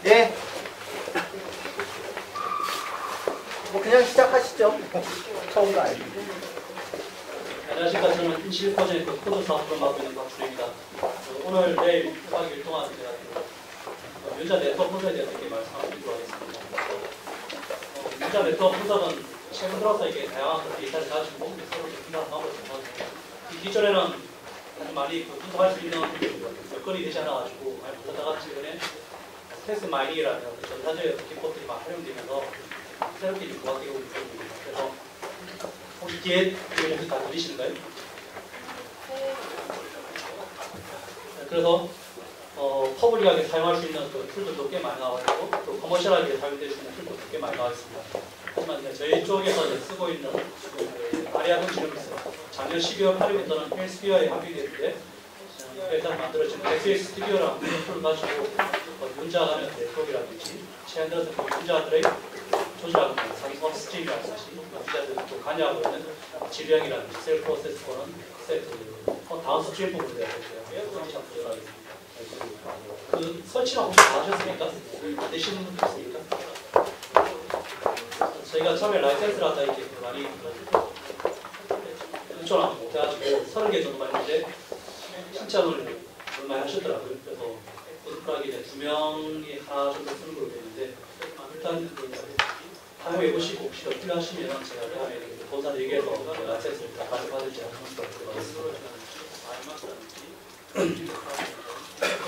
네. 뭐 그냥 시작하시죠. 처음도 아니고. 안녕하십니까. 저는 인실 프로젝트 코드 사업을 맡고 있는 박준입니다. 오늘 내일 1박 2일 동안 제가 유자 네트워크 분석에 대해서 이렇게 말씀드리도록 하겠습니다. 유자 네트워크 분석은 최근 들어서 이게 다양한 데이터를 가지고 서로 분석하는 방법을 쓰는데 기존에는 아주 많이 분석할 수 있는 여건이 되지 않아가지고 많이 분석하다가 최근에 스트레스 마이닝이라는 전산적인 기법들이 막 활용되면서 새롭게 부각되고 있습니다. 그래서 혹시 뒤에 혹시 다 들리시는가요? 그래서 퍼블릭하게 사용할 수 있는 그 툴들도 꽤 많이 나와 있고 또 커머셜하게 사용될 수 있는 툴들도 꽤 많이 나와 있습니다. 하지만 저희 쪽에서 쓰고 있는 아리아돈 지름스 작년 12월 8일부터는 헬스피어에 합의되는데 일단 만들어진 SX 스튜디오라는 툴을 가지고 문자 네트워크라든지 최근 들어서 그 문자들의 조작하는 업스트림이라는 것이 문자들을 또 관여하고 있는 질량이라든지 셀 프로세스코는 다운스트림 부분에 대해서 참 조절하겠습니다. 그 설치는 혹시 다 하셨습니까? 안 되시는 분들 있습니까? 저희가 처음에 라이센스를 하다 이렇게 많이 요청을 못해가지고 30개 정도 했는데 신청을 얼마 하셨더라고요. 그래서 고스프라기에 2명이 하나 정도 쓰는 걸로 되는데 일단 사용해 보시고 혹시 더 필요하시면 제가 다음에 본사를 얘기해서 라이센스를 다 가져받을지 하는 것으로 하겠습니다.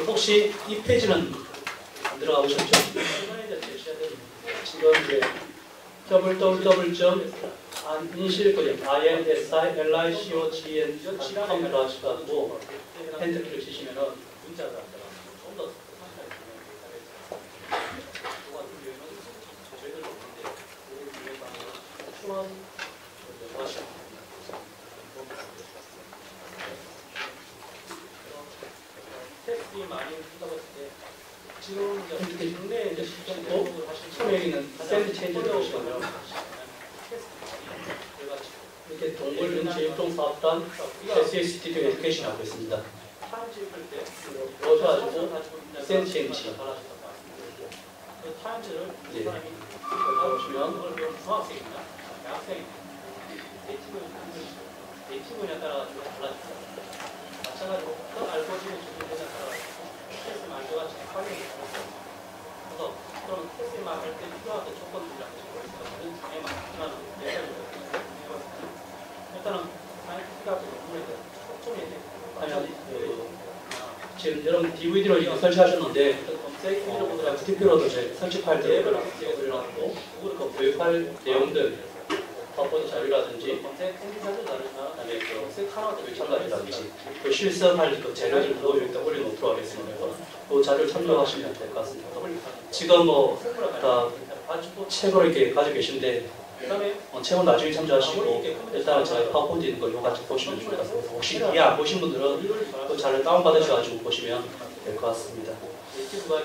혹시 이 페이지는 안 들어가 보셨죠? 지금 이제 www.insilcogn.com으로 하셔가지고 엔터키를 치시면은 문자가 좀더 테스트이 많이 한다고 했을 때 지금 이제 국내에 이제 실전도 처음에 있는 샌드 체인지를 보시면요. 이렇게 동물 일종 사업단 SSTD 에듀케이션 하고 있습니다. 넣어가지고 샌드 체인지 그 타임즈를 이 사람이 보시면 중학생이나 대학생이나 네이티브에 따라 달라집니다. 마찬가지로 어떤 알고리즘을 준비되냐에 따라 테스트 말도가 활용이 됩니다. 그래서 그럼 테스트 말할 때 필요한 조건들이랑 다른 장애 많지만 일단은 사이언티피크하고 논문에 대한 초점이 지금 여러분 DVD로 이거 설치하셨는데 FTP로도 제 설치 파일들을 올려놨고 그 교육할 내용들 덧본 자료라든지 그다음에 그 마찬가지라든지 또 실습할 그 재료들도 여기다 올려놓도록 하겠습니다. 그 자료를 참조하시면 될 것 같습니다. 지금 다 책으로 이렇게 가지고 계신데 책은 나중에 참조하시고 일단은 제가 파워포인트 있는 거 이거 같이 보시면 좋을 것 같습니다. 혹시 이해 안 보신 분들은 그 자료를 다운받으셔가지고 보시면 될 것 같습니다.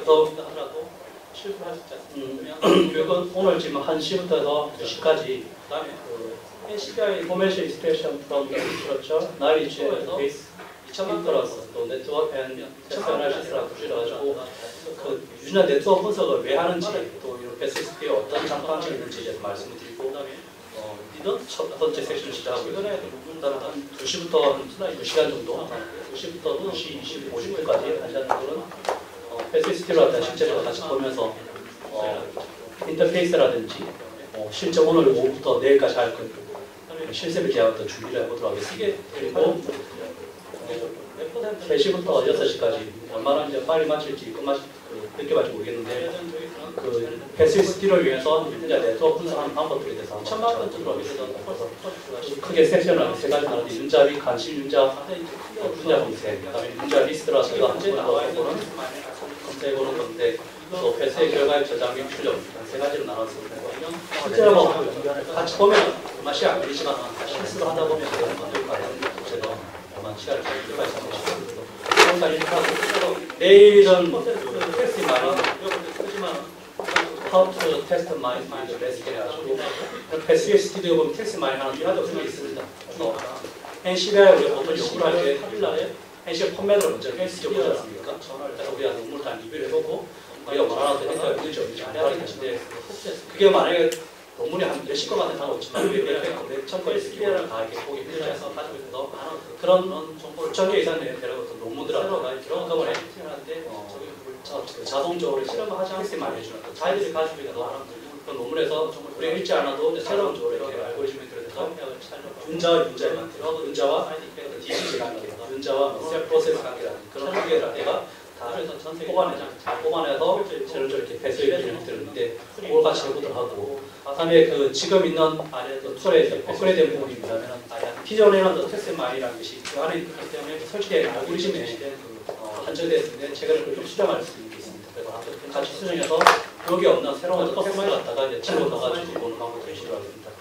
또 교육은 오늘 지금 1시부터 해서 2시까지 NCBI Information Extraction from the Infrastructure, Knowledge and Base Inference, 또 네트워크 앤 테스트 애널리시스라고 부르셔가지고 그 유전자 네트워크 분석을 왜 하는지 또 이런 SSP에 어떤 장단점이 있는지 이제 말씀을 드리고 첫 번째 섹션을 시작하고요. 그다음에 한 2시부터 2시간 정도, 2시부터 2시 25분까지 한 시간 정도는 SSP로 하다 실제로 같이 보면서 인터페이스라든지 실제 오늘 오후부터 내일까지 할 실습을 제가 준비를 해보도록 하겠습니다. 그리고 3시부터 6시까지 얼마나 이제 빨리 마칠지 늦게 마칠지 모르겠는데 그 SSD를 위해서 이제 네트워크 분석하는 방법들에 대해서 한번 들도록 하겠습니다. 크게 섹션을 3가지 나누는데 윤자 및 간식 윤자 분야 검색, 그다음에 윤자 리스트라서 제가 검색하는 건데 또 배수의 결과의 저장 및 출력 3가지로 나눴습니다. 실제로 같이 보면 얼마 시간 안 걸리지만 실수를 하다 보면 제가 얼마 시간을 잘 들어가 있습니다. 이렇게 하고 내일은 테스트 많이 하지만 How to test my recipe 해가지고 SES 스튜디오 보면 테스트 많이 하는 툴이 있습니다. NCBI 우리가 보통 연구를 할 때 현실 포맷으로 먼저 해보지 않습니까? 그래서 우리가 논문을 다 리뷰를 해보고 우리가 원하는 데이터가 있는지 없는지 알아야 되는데 그게 만약에 논문이 한 몇십 건 같은 상관 없지만 몇천 건 있으면 다 이렇게 보기 힘들어서 가지고 있어서 그런 정보를 전개 이상 내는 어떤 논문들하고 한꺼번에 자동적으로 실험을 하지 않게 많이 해주는 자기들이 가지고 있는 그 논문에서 우리가 읽지 않아도 새로운 쪽으로 이렇게 알고리즘에 들어서 윤자와 윤자의 관계, 윤자와 디시즈 관계, 윤자와 셀 프로세스 관계라는 그런 관계가 다 뽑아내서 새로 이렇게 배수의 기능이 들었는데 그걸 같이 해보도록 하고 그다음에 그 지금 있는 그 툴에 업그레이드된 부분이 뭐냐면 기존에는 텍스트마인이라는 것이 그 안에 있기 때문에 설치된 알고리즘에 한정되어 있는데 최근에 그걸 좀 수정할 수 있습니다. 그래서 같이 수정해서 여기 없는 새로운 텍스트를 갖다가 이제 집어넣어가지고 보는 방법을 시도하고 있습니다.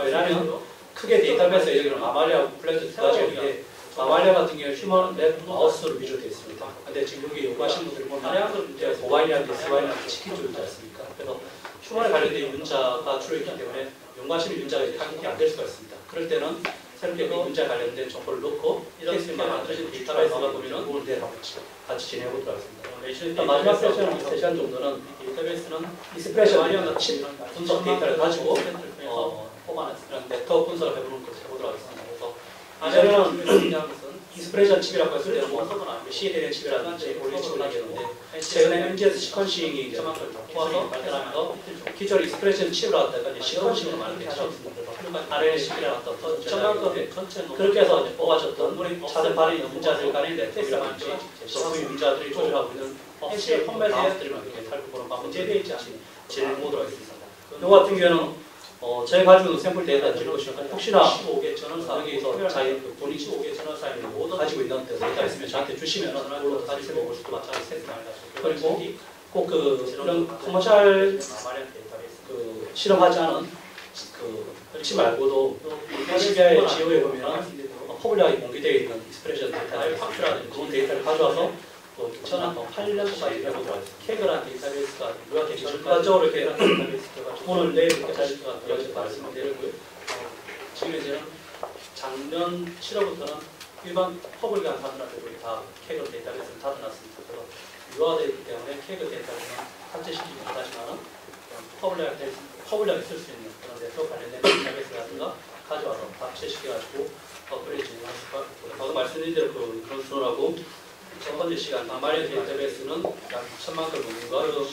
왜냐하면 크게 데이터베이스에 여기는 마말리아하고 플랜트 두 가지가 있는데 마말리아 같은 경우에 휴먼 랩 마우스로 위주로 되어 있습니다. 근데 지금 여기 요구하시는 분들이 보면 이제 모바일이나 디스바일이나 치킨 쪽이지 않습니까? 그래서 휴먼에 관련된 윤자가 주로 있기 때문에 용과심의 윤자가 타깃이 안 될 수가 있습니다. 그럴 때는 새롭게 그 윤자에 관련된 정보를 넣고 텍스트만 만들어진 데이터베이스가 보면은 오늘 내일 같이 진행해보도록 하겠습니다. 일단 마지막 세션 3시간 정도는 데이터베이스는 익스프레션 칩 분석 데이터를 가지고 이런 네트워크 분석을 해보는 것을 해보도록 하겠습니다. 그래서 이전에는 익스프레션 칩이라고 했을 때는 뭐 CDN 칩이라든지 올리 칩을 얘기했는데 최근에 NGS 시퀀싱이 이제 포함해서 발전하면서 기존 익스프레션 칩을 갖다가 이제 시퀀싱으로 많이 배치했습니다. RNA-칩이라는 어떤 전체 그렇게 해서 이제 뽑아졌던 차등 발이 있는 문자들 간의 네트워크라든지 그 문자들이 조절하고 있는 현실 폼맷들만 이렇게 살펴보는 방법에 대해 진행해보도록 하겠습니다. 이 같은 경우는 저희 가지고 있는 샘플 데이터를 보시면 혹시나 15개 전원사에서 자기 본인 15개 전원사에 가지고 있는 데이터 있으면 저한테 주시면 그걸로 다시 해볼 수도 마찬가지로 그리고 꼭 이런 커머셜 그 실험하지 않은 치 말고도 HBI 지오에 보면 퍼블릭하게 공개되어 있는 익스프레션 데이터를 확실하는 그런 데이터를 가져와서 또 2008년까지 해보도록 하겠습니다. 케그라는 데이터베이스가 누가 되게 결과적으로 이렇게 데이터베이스가 오늘 내일 이렇게 잘 말씀을 드리고요. 지금 이제는 작년 7월부터는 일반 퍼블릭한 사람들한테 다 케그 데이터베이스를 닫아놨습니다. 그래서 유화되기 때문에 케그 데이터는 탑재시키지 못하지만 퍼블릭하게 쓸 수 있는 그런 네트워크 관련된 데이터베이스 같은 거 가져와서 탑재시켜가지고 업그레이드 진행할 수가 있고 방금 말씀드린 대로 그런 수준하고 첫 번째 시간 마말리아 데이터베이스는 약 1000만 건 넘는 거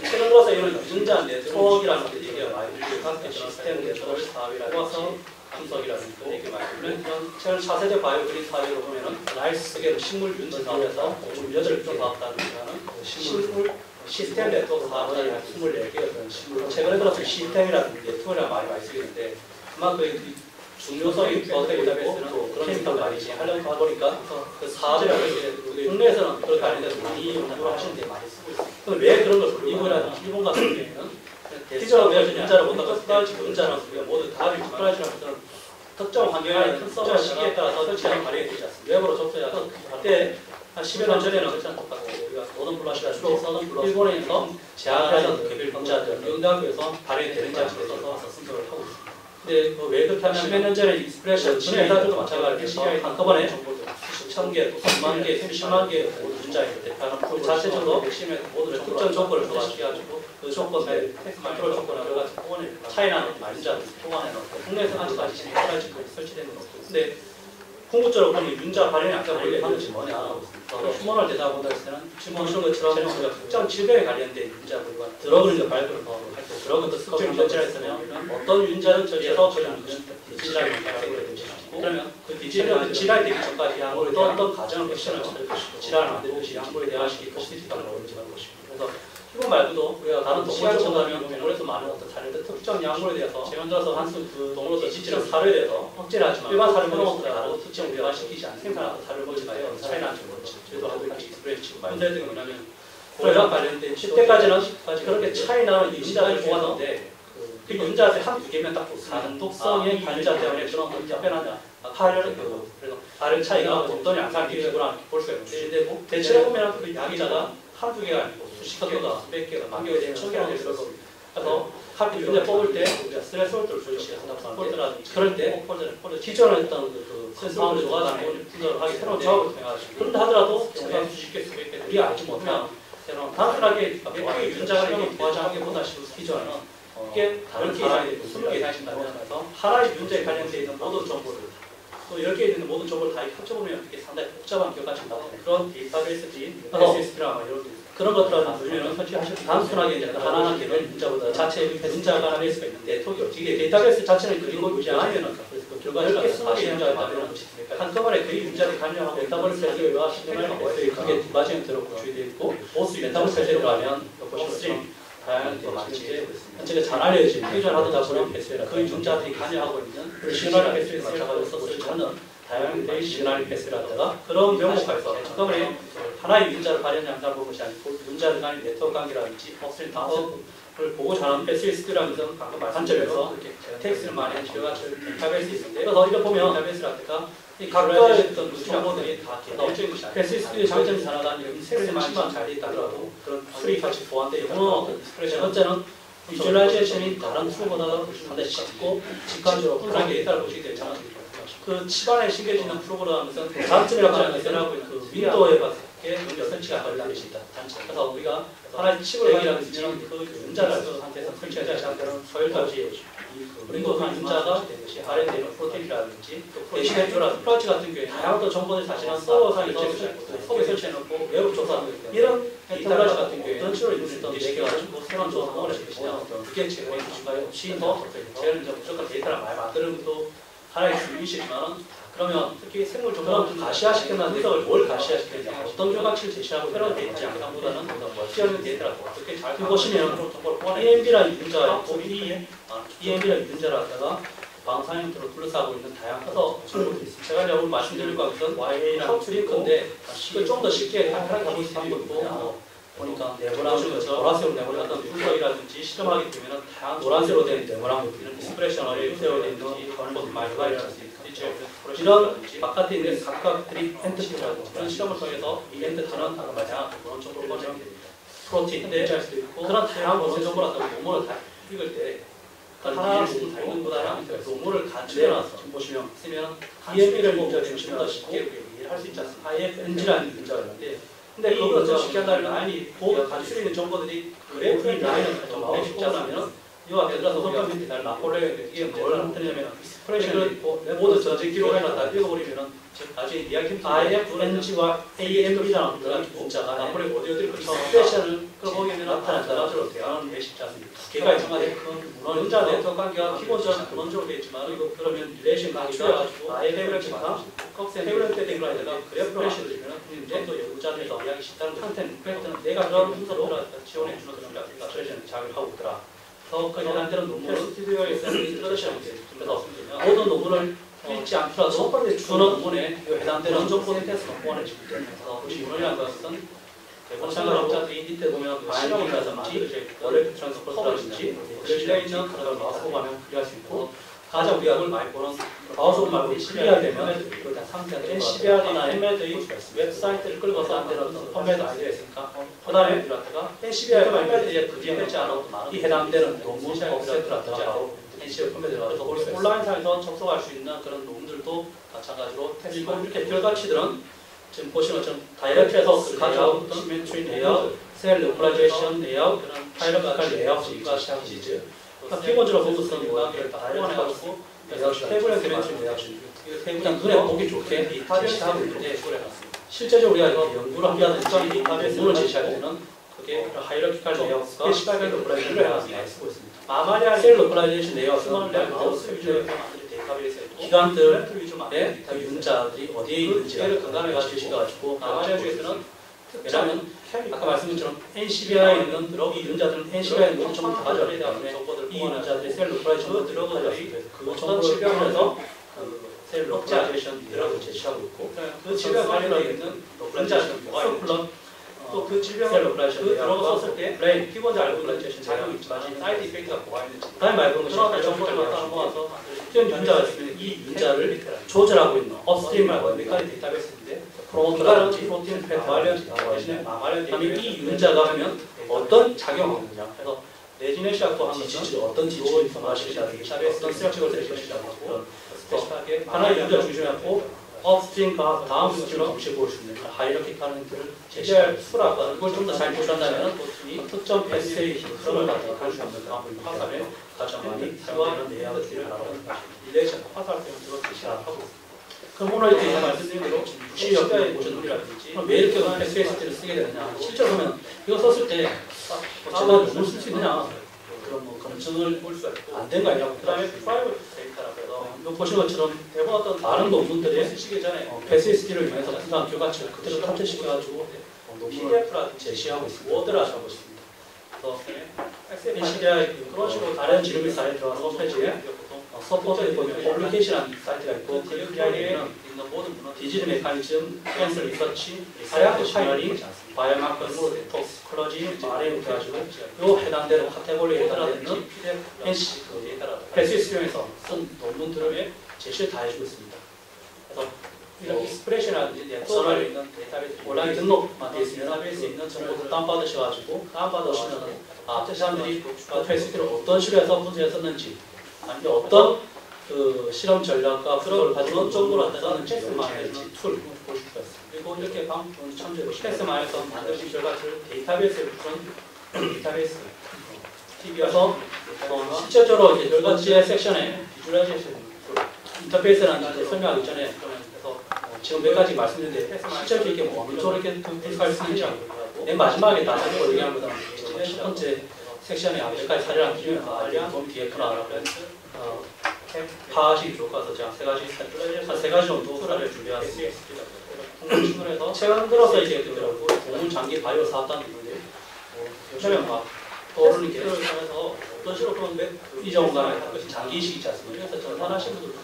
최근 들어서 이런 유전자 네트워크라는 게 얘기가 많이 들리고 각 시스템 네트워크 사업이라든지 분석이라든지 얘기 많이 들리고 최근 4세대 바이오그린 사업으로 보면은 라이스계로 식물 윤지 사업에서 18개 사업단을 하는 식물 시스템 네트워크 사업단이 한 24개였던 식물 최근에 들어서 시스템이라는 네트워크를 많이 쓰이는데 그만큼 중요성이 더 데이터베이스는 또 그런 생각을 많이 하려고 하다 보니까 그 사업이라고 국내에서는 그렇게 아닌데도 많이 연구를 하시는데 많이 쓰고 있습니다. 그럼 왜 그런 걸 미국이라든지 일본 같은 경우에는 기존 문자를 보다가 스타일지 문자는 우리가 모두 답이 특별하지만 특정 환경에 특정 시기에 따라서 설치하는 발행이 되지 않습니다. 웹으로 접속해서 그때 한 10여 년 전에는 설치한 똑같고 우리가 노던 플러시라든지 서던 플러스 일본에서 제한하는 개별 문자들 영대학교에서 발행이 되는지 안 되는지 분석을 하고 있습니다. 근데 왜 그렇게 하면 10몇 년 전에 익스프레션 진행사들도 마찬가지로 한꺼번에 수천 개, 또 수만 개, 수십만 개 문자에 대표하는 그 자체적으로 핵심에 모두 특정 조건을 부과시켜가지고 그 조건에 컨트롤 조건을 여러 가지 차이나는 문자를 포함해서 국내에서 아직까지 진행까지 설치되는 건 없고 근데 궁극적으로 보면 윤자 발현이 아까 원래 하는지 뭐냐 휴먼을 대다 보다 할 때는 지금 보시는 것처럼 우리가 특정 질병에 관련된 윤자들과 드러그를 발굴을 할 때 드러그도 특정 윤자질환이 있으면 어떤 윤자를 처리해서 그런 질환이 발생을 해주시고 그러면 그 질환이 되기 전까지 양물에 어떤 가정을 거치는 질환을 만들 것이 양물에 대화시킬 것이 있다는 걸 인지할 것이고 그래서 이거 말고도 우리가 다른 동물처럼 하면 동물에서 많은 어떤 사례들 특정 약물에 대해서 제가 들어서 한수 그 동물로서 지질한 사료에 대해서 억제를 하지만 일반 사료보다 다른 특정 우리가 시키지 않는 생산하는 사료를 먹지만 차이나 좀 저희도 하고 있는 익스프레스 문제들이 뭐냐면 고혈압 관련된 10대까지는 그렇게 차이나는 유전자를 보았는데 그 유전자들 한두 개면 딱 독성의 유전자 때문에 그런 특별한 다른 차이가 어떤 양상이 되거나 볼 수가 있는데 대체로 보면 그 약이자가 한두 개가 아니고 수십 개가 수백 개가 만 개가 되는 천개가 될수록 그래서 카피 윤자 뽑을 때 우리가 스레스홀드를 조정한다고 하는데 그럴 때 기존에 했던 그 스레스홀드 줘가지고 분석을 하기 새로운 작업을 통해가지고 그런다 하더라도 쉽게 우리가 알지 못하면 단순하게 몇 개의 윤자가 이렇게 구하자기보다 기존에는 이게 다른 사람이 20개 이상이신다면 하나의 윤자에 관련되어 있는 모든 정보를 또 10개 있는 모든 정보를 다 합쳐보면 이게 상당히 복잡한 결과가 나오는 그런 데이터베이스들이 SSD랑 이런 그런 것들을 만들면 단순하게 이제 하나하나 개별 문자보다 자체 문자가 하나 있을 수가 있는데 네트워크가 이게 데이터베이스 자체는 그리고 유지 아니면은 그 결과를 다시 문자가 있다면 한꺼번에 그 문자를 관련하고 메타버스 셀러와 시그널 그게 두 가지는 들어고 주의되어 있고 보스 메타버스 셀러라면 보시면 다양한 게 많지. 현재 잘 알려진 표준하다 보면 패스라 그 문자들이 관여하고 있는 시그널 패스에 맞춰가지고 쓰는 다양한 데이 시그널 패스라다가 그런 명목화에서 한꺼번에 하나의 문자를 발현한다는 것이 아니고 문자를 간의 네트워크 관계라든지 업스트림 다운을 보고 잘하는 패스리스트라는 것은 방금 말씀드려서 텍스트를 많이 제가 데이터베이스 있는데 그래서 이거 보면 데이터베이스라든가 이 각각의 어떤 정보들이 다 패스리스트의 장점이 하나가 세세만만 잘 되어 있다더라도 그런 수리 같이 보완되어 있고 세 번째는 비주얼라이제이션이 다른 툴보다도 상당히 쉽고 직관적으로 편하게 있다고 보시게 되잖아요. 그 치반에 심겨지는 프로그램은 장점이라고 하는 것은 그 윈도우에 봤을 때 설치가 걸리는 것이 있다. 그래서 우리가 하나의 칩을 얘기하는 그 문자를 상태에서 설치하지 않는 서열까지 윈도우 문자가 발현되는 프로테인이라든지 대신해주라든지 플라치 같은 경우에 다양한 정보들 사실은 서버상에서 서버에 설치해놓고 외부 조사하는 이런 플라치 같은 경우에 어떤 식으로 있는 얘기가 새로운 조사를 하는 것이냐 그게 제공해 주신가요? 혹시 더 제가 무조건 데이터를 많이 만드는 것도 하나의 주의이시지만 그러면 특히 생물 조사를 가시화시켰나 분석을 뭘 가시화시켰냐 어떤 결과치를 제시하고 새로운 데이터 양상보다는 시험용 데이터를 어떻게 잘 보시면 EMB라는 문자가 있고 EMB라는 문자라다가 방사 형태로 둘러싸고 있는 다양한 그래서 제가 이제 오늘 말씀드릴 것은 YA라는 링크인데 좀 더 쉽게 하게 볼 수 있는 방법도 보니까 네모나무 보라색으로 네모난 어떤 분석이라든지 실험하게 되면 다양한 노란색으로 된 네모나무 이런 디스프레션 어레이로 된 것들 많이 발견하지 이런 바깥에 있는 각각들이 엔티티라고 그런 실험을 통해서 이 엔티티는 다양한 그런 정보를 보내게 됩니다. 프로틴인데 그런 다양한 그런 정보를 논문을 다 읽을 때 하나 다 읽는보다는 논문을 간추려놔서 보시면 쓰면 EMB를 문자를 좀 더 쉽게 이해할 수 있지 않습니까? IFNG라는 문자가 있는데 근데 그걸 좀 쉽게 한다면 아니 그 간추려 있는 정보들이 그래프 라인을 좀 나오고 싶지 않으면 이와 같이 들어서 우리가 데이터를 납골해야 이게 뭘 하냐면 스프레션을 모두 전체 기록을 다 읽어버리면은 나중에 이야기 IFNG와 AMB라는 문자가 납골에 어디를 스프레션을 끌어보기면 나타난다는 것으로 대화는 되게 쉽지 않습니다. 개가 정말 문자 네트워크 관계가 기본적으로 근원적으로 되어 있지만 이거 그러면 릴레이션 강조해가지고 IFNG가 꺽센 헤블런트 된 거에다가 그래프를 하시면 이제 또 연구자들에서 이야기 쉽다는 컨텐츠 그랬더니 내가 그런 분석을 지원해주는 그런 스프레션을 작업하고 있더라. 그 해당되는 논문을 스튜디오에서 인트로덕션을 그래서 모든 논문을 읽지 않더라도 그 논문에 해당되는 정보 센터에서 보완해주기 때문에 그래서 논문이라는 것은 대본상관업자들이 밑에 보면 바이너리라든지 월레프 트랜스포터라든지 실내에 있는 그런 마우스 보면 클리어할 수 있고 가장 우리가 많이 보는 마우스 말고 클리어가 되면 NCBR이나 엠메드의 웹사이트를 끌고서 안 되는 펌메드 아이디가 있으니까 그 다음에 NCBR 펌메드에 그지되지 않아도 이 해당되는 논문 업세트라든지 NCBR 펌메드가 그래서 온라인상에서 접속할 수 있는 그런 논문들도 마찬가지로 그리고 이렇게 결과치들은 지금 보시는 것처럼 다이렉트에서 가져온 시멘트리 레이아웃, 셀 로컬라이제이션 레이아웃, 하이라키컬 레이아웃이 시작이지. 기본적으로 보고서는 다 포함해가지고 테이블 시멘트리 레이아웃 그냥 눈에 보기 좋게 제시하고 있는데 실제적으로 우리가 연구를 한다든지 논문을 제시할 때는 그게 하이라키컬 레이아웃과 시각의 로컬라이제이션 레이아웃을 많이 쓰고 있습니다. 아마리아 셀 로컬라이제이션 레이아웃은 마우스 위주의 기관들의 그 윤자들이 어디에 있는지를 근감해가지고 제시해가지고 아마리아 중에서는 왜냐하면 아까 말씀드린 것처럼 NCBI에 있는 이 윤자들은 NCBI에 있는 모든 정보를 다 가져왔기 때문에 이 윤자들이 셀 로컬라이제이션 들어가들이 그 정보를 포함해서 셀 로컬라이제이션 드러그를 제시하고 있고 그 질병 관련되어 있는 윤자들은 뭐가 있는지 또 그 질병을 들어가 썼을 때 기본적으로 알고 있는 작용이 있지만 사이드 이펙트가 뭐가 있는지 다음에 말해보는 것이 정보를 갖다 모아서 특정 윤자가 있으면 이 윤자를 조절하고 있는 업스트림 말고 메카닉 데이터베이스인데 프로모터라든지 프로틴 패트 관련 대신에 마마련 대신에 이 윤자가 하면 어떤 작용을 하느냐 그래서 내 페지네시아고 하는 것은 어떤 지지를 information이라든지 어떤 스트럭처를 대시하고 하나의 유저 중심이었고 업스트림과 다음 스트림을 동시에 볼 수 있는 하이라키 파라미터를 제시할 수라가 이걸 좀 더 잘 보셨다면 특정 패스의 흐름을 갖다가 볼 수 있는 방법이기 때문에 가장 많이 사용하는 내용들을 알아보는 릴레이션 화살표를 제시하고 있습니다. 그럼 오늘 이렇게 말씀드린 대로 시력을 보셨는지 그럼 왜 이렇게 패스웨이스를 쓰게 되느냐 실제로 보면 이거 썼을 때 제가 너무 쓸 수 있느냐 그런 뭐 검증을 안 된 거 아니냐고 그 다음에 프라이빗 데이터라고 해서 이거 보신 것처럼 대부분 어떤 다른 논문들이 쓰시기 전에 패스웨이스를 위해서 부산 교과서를 그대로 탑재시켜가지고 PDF라든지 제시하고 있습니다. 워드를 하고 있습니다. 그래서 NCDI 그런 식으로 다른 지름이 사이트에 들어가서 홈페이지에 서포트에 보면 퍼블리케이션이라는 사이트가 있고 그 여기에 있는 모든 디지털 메커니즘, 캔슬 리서치, 사약 파이어링, 바이오마커스, 톡시콜로지, RNA 해가지고 요 해당되는 카테고리에 해당되는 패스웨이스용에서 쓴 논문들을 제시를 다 해주고 있습니다. 그래서 이런 익스프레션이라든지 선을 있는 데이터베이스 온라인 등록만 되어 있으면 데이터베이스에 있는 정보를 다운받으셔가지고 다운받으시면 그 사람들이 패스웨이스를 어떤 식으로 해서 문제를 썼는지 아니면 어떤 그 실험 전략과 그걸 가지고 정보를 썼는지 패스마이너스 툴 볼 수가 있습니다. 그리고 이렇게 방금 참조해 보시면 패스마이너스 만드신 결과를 데이터베이스에 붙은 데이터베이스 TV에서 실제적으로 이제 결과지의 섹션에 비주얼라이제이션 인터페이스라는 걸 설명하기 전에 그래서 지금 몇 가지 말씀드렸는데 실제로 이렇게 뭐 어느 쪽으로 이렇게 분석할 수 있는지 맨 마지막에 다시 한번 얘기하는 것보다는 첫 번째 섹션에 몇 가지 사례를 주면서 알리안 도움이 되겠구나 파악이 좋을 것 같아서 제가 세 가지 정도 사례를 준비했습니다. 통신문에서 최근 들어서 이제 공문 장기 바이오 사업단이 있는데 요즘에 막 떠오르는 게 통해서 어떤 식으로 그런 이전간에 장기 이식이 있지 않습니까? 그래서 전산하시는 분들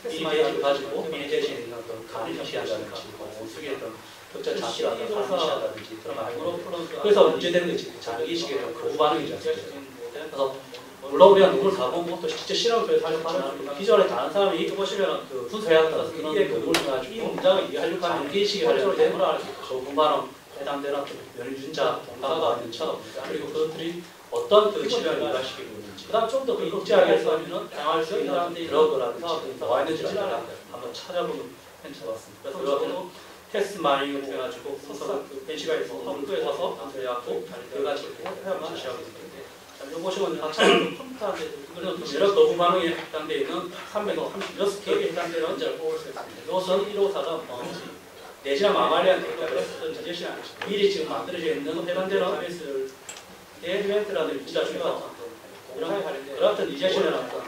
미리 대지를 가지고 미리 대지에 있는 어떤 가리시한다든지 원숙의 어떤 격자 장기라든지 가리시한다든지 그래서 문제되는 게 지금 장기 이식의 거부 반응이지 않습니까? 그래서 물론 우리가 논문을 다 보고 또 실제 실험을 하려고 기존에 다른 사람이 이거 보시면 그 분석에 따라서 그런 논문을 해가지고 이 문장을 이해하려고 하는 장기 이식이 하려면 거부 반응 해당되는 연유준자 동사가 있는 척 그리고 그것들이 어떤 그 치료를 일반시키고 있는지 그 다음 좀 더 그 입지하게 해서는 다양할 수 있는 드러그라든지 나와 있는지를 한번 찾아보는 펜트가 왔습니다. 그래서 여러분은 테스트 마이닝을 통해가지고 그 벤치가에서 컴퓨터에 서서 해갖고 결과지를 해야만 제시하고 있습니다. 이거 보시면 각자는 컴퓨터한테 여러 거부 반응에 해당되어 있는 336개에 해당되는 문제를 뽑을 수 있습니다. 이것은 154가 내지나 마말리안 데이터베이스 제시한 미리 지금 만들어져 있는 해당되는 베이스를 에이벤트라는 문자 중에서 그렇던 리제션이라는 어떤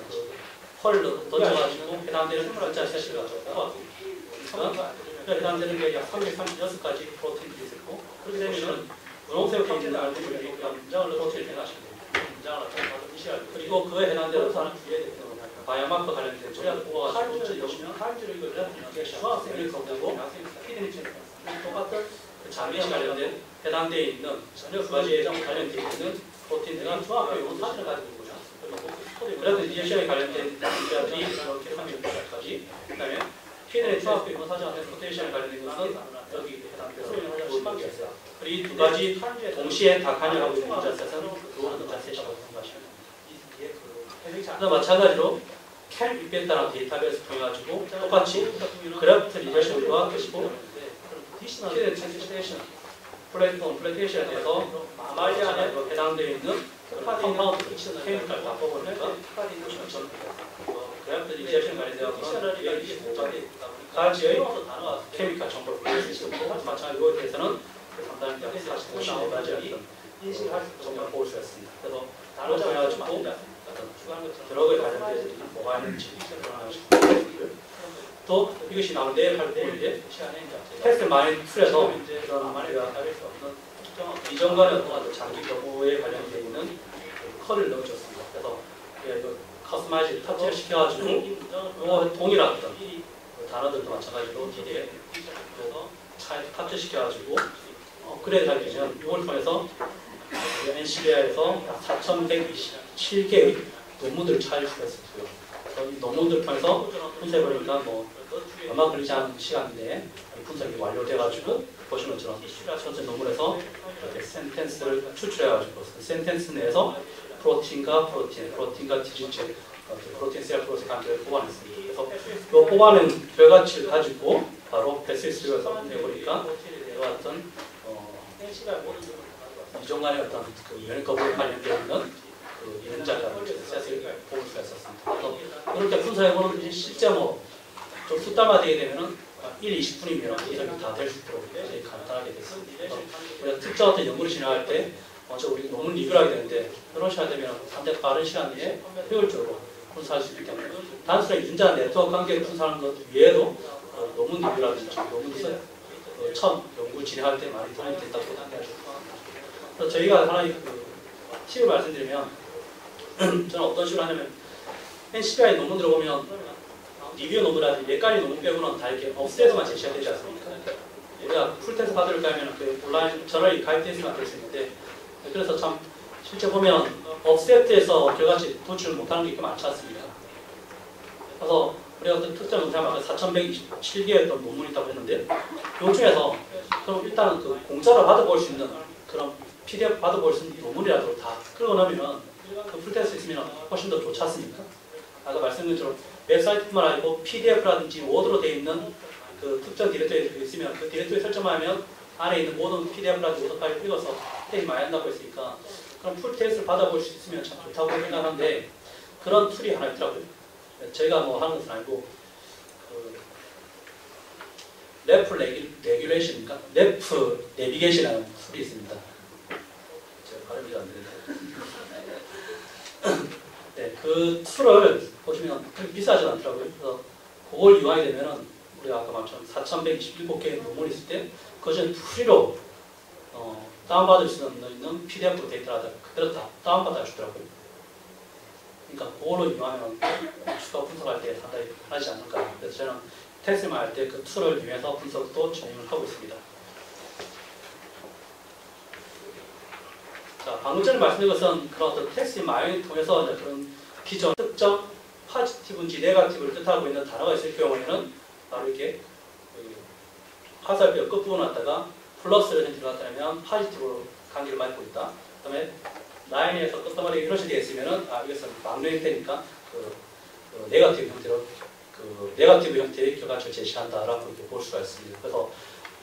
펄을 던져가지고 해당되는 문자 세시가 뽑았습니다. 해당되는 게 약 336가지 프로틴들이 있고 그렇게 되면 분홍색으로 있는 알고리즘이 문장을 프로틴을 해가시고 문장을 그리고 그에 해당되는 사람 뒤에 바이오마커 관련된 조리를 뽑아가지고 타임즈로 이걸 중학생을 거고 피드니 똑같은 장기에 관련된 해당되어 있는 전혀 두 가지에 관련되어 있는 프로틴들이 중학교용 사진을 가지고 있고요. 그래서 이제 시험에 관련된 문제들이 이렇게 3일까지 그다음에 피드니 중학교용 사진한테 포텐셜에 관련된 것은 여기 해당되는 10단계 있어요. 그리고 이 두 가지 동시에 다 관여하고 있는 문자셋은 그거는 문자셋이라고 생각하시면 됩니다. 마찬가지로 캔 빅데이터라는 데이터베이스 통해가지고 똑같이 그래프트 리레이션과 그리고 디시널 트랜스레이션 플레이테이션에 대해서 마말리 안에 해당되어 있는 컴파운드 케미컬 다 뽑으니까 그래프트 리레이션 관련되어 디시널이 25가지 가지의 케미컬 정보를 볼 수 있고 마찬가지로 이거에 대해서는 상당히 45가지 인식할 정보를 볼 수 있습니다. 그래서 다른 통해가지고 드러그에 관련된 뭐가 있는지 또 이것이 나올 내일 할 때인데 테스트 많이 풀어서 그런 우리가 이전과는 어떤 장기 경우에 관련되어 있는 컬을 넣어줬습니다. 그래서 이거 커스터마이즈를 탑재를 시켜가지고 이거 동일한 어떤 단어들도 마찬가지로 TD에 탑재시켜가지고 업그레이드 하기 전 이걸 통해서 NCBI에서 4,127개의 논문들을 찾을 수가 있었고요. 이 논문들 통해서 분석해보니까 뭐 얼마 걸리지 않은 시간인데 분석이 완료돼가지고 보시는 것처럼 전체 논문에서 이렇게 센텐스를 추출해가지고 센텐스 내에서 프로틴과 디지즈, 프로틴 셀 프로세스 관계를 뽑아냈습니다. 그래서 이 뽑아낸 결과치를 가지고 바로 패스리스에서 해보니까 이와 같은 이종 간의 어떤 그 연역거부에 관련되어 있는 그 이론자가 셋을 뽑을 수가 있었습니다. 그래서 이렇게 분석해보는 실제 좀 숫자만 되게 되면은 1, 20분이면 이름이 다 될 수 있도록 굉장히 간단하게 됐습니다. 그래서 우리가 특정 어떤 연구를 진행할 때 먼저 우리 논문 리뷰를 하게 되는데 그런 시간 되면 상당히 빠른 시간 내에 효율적으로 분석할 수 있기 때문에 단순히 유전자 네트워크 관계를 분석하는 것 외에도 논문 리뷰라든지 논문에서 처음 연구 진행할 때 많이 도움이 된다고 생각해요. 그래서 저희가 하나의 팁을 말씀드리면 저는 어떤 식으로 하냐면 NCBI 논문들을 보면 리뷰 논문이라든지 몇 가지 논문 빼고는 다 이렇게 업스에서만 제시가 되지 않습니까? 우리가 풀테스트 받을 가면 그 온라인 저널에 가입되어서만 될 수 있는데 그래서 참 실제 보면 업세트에서 결과치 도출을 못하는 게 꽤 많지 않습니까? 그래서 우리가 어떤 특정 영상마다 4,127개의 어떤 논문이 있다고 했는데 이 중에서 그럼 일단 그 공짜로 받아볼 수 있는 그런 PDF 받아볼 수 있는 논문이라도 다 끌어놓으면 그 풀테스트 있으면 훨씬 더 좋지 않습니까? 아까 말씀드린 것처럼 웹사이트뿐만 아니고 PDF라든지 워드로 되어 있는 그 특정 디렉토리에 있으면 그 디렉토리 설정만 하면 안에 있는 모든 PDF라든지 워드 파일 읽어서 테스트 많이 한다고 했으니까 그럼 풀 테스트를 받아볼 수 있으면 참 좋다고 생각하는데 그런 툴이 하나 있더라고요. 저희가 뭐 하는 것은 아니고 래프 레귤레이션인가? 래프 내비게이션이라는 툴이 있습니다. 제가 발음이 안 되는데 네, 그 툴을 보시면 그렇게 비싸지 않더라고요. 그래서 그걸 이용하게 되면은 우리가 아까 말처럼 4,127개의 논문이 있을 때 그것을 프리로 다운받을 수 있는 PDF 데이터를 그대로 다 다운받아 주더라고요. 그러니까 그걸로 이용하면 추가 분석할 때 상당히 편하지 않을까. 그래서 저는 테스트만 할 때 그 툴을 이용해서 분석도 진행을 하고 있습니다. 자, 방금 전에 말씀드린 것은 그런 어떤 테스트 마이닝을 통해서 그런 기존 특정 포지티브인지 네거티브를 뜻하고 있는 단어가 있을 경우에는 바로 이렇게 화살표 끝부분을 갖다가 플러스를 현재를 갖다면 포지티브로 관계를 맺고 있다. 그 다음에 라인에서 끝머리에 이런 식으로 되어 있으면은 이것은 막내 형태니까 네거티브 형태로 네거티브 형태의 결과치를 제시한다라고 이렇게 볼 수가 있습니다. 그래서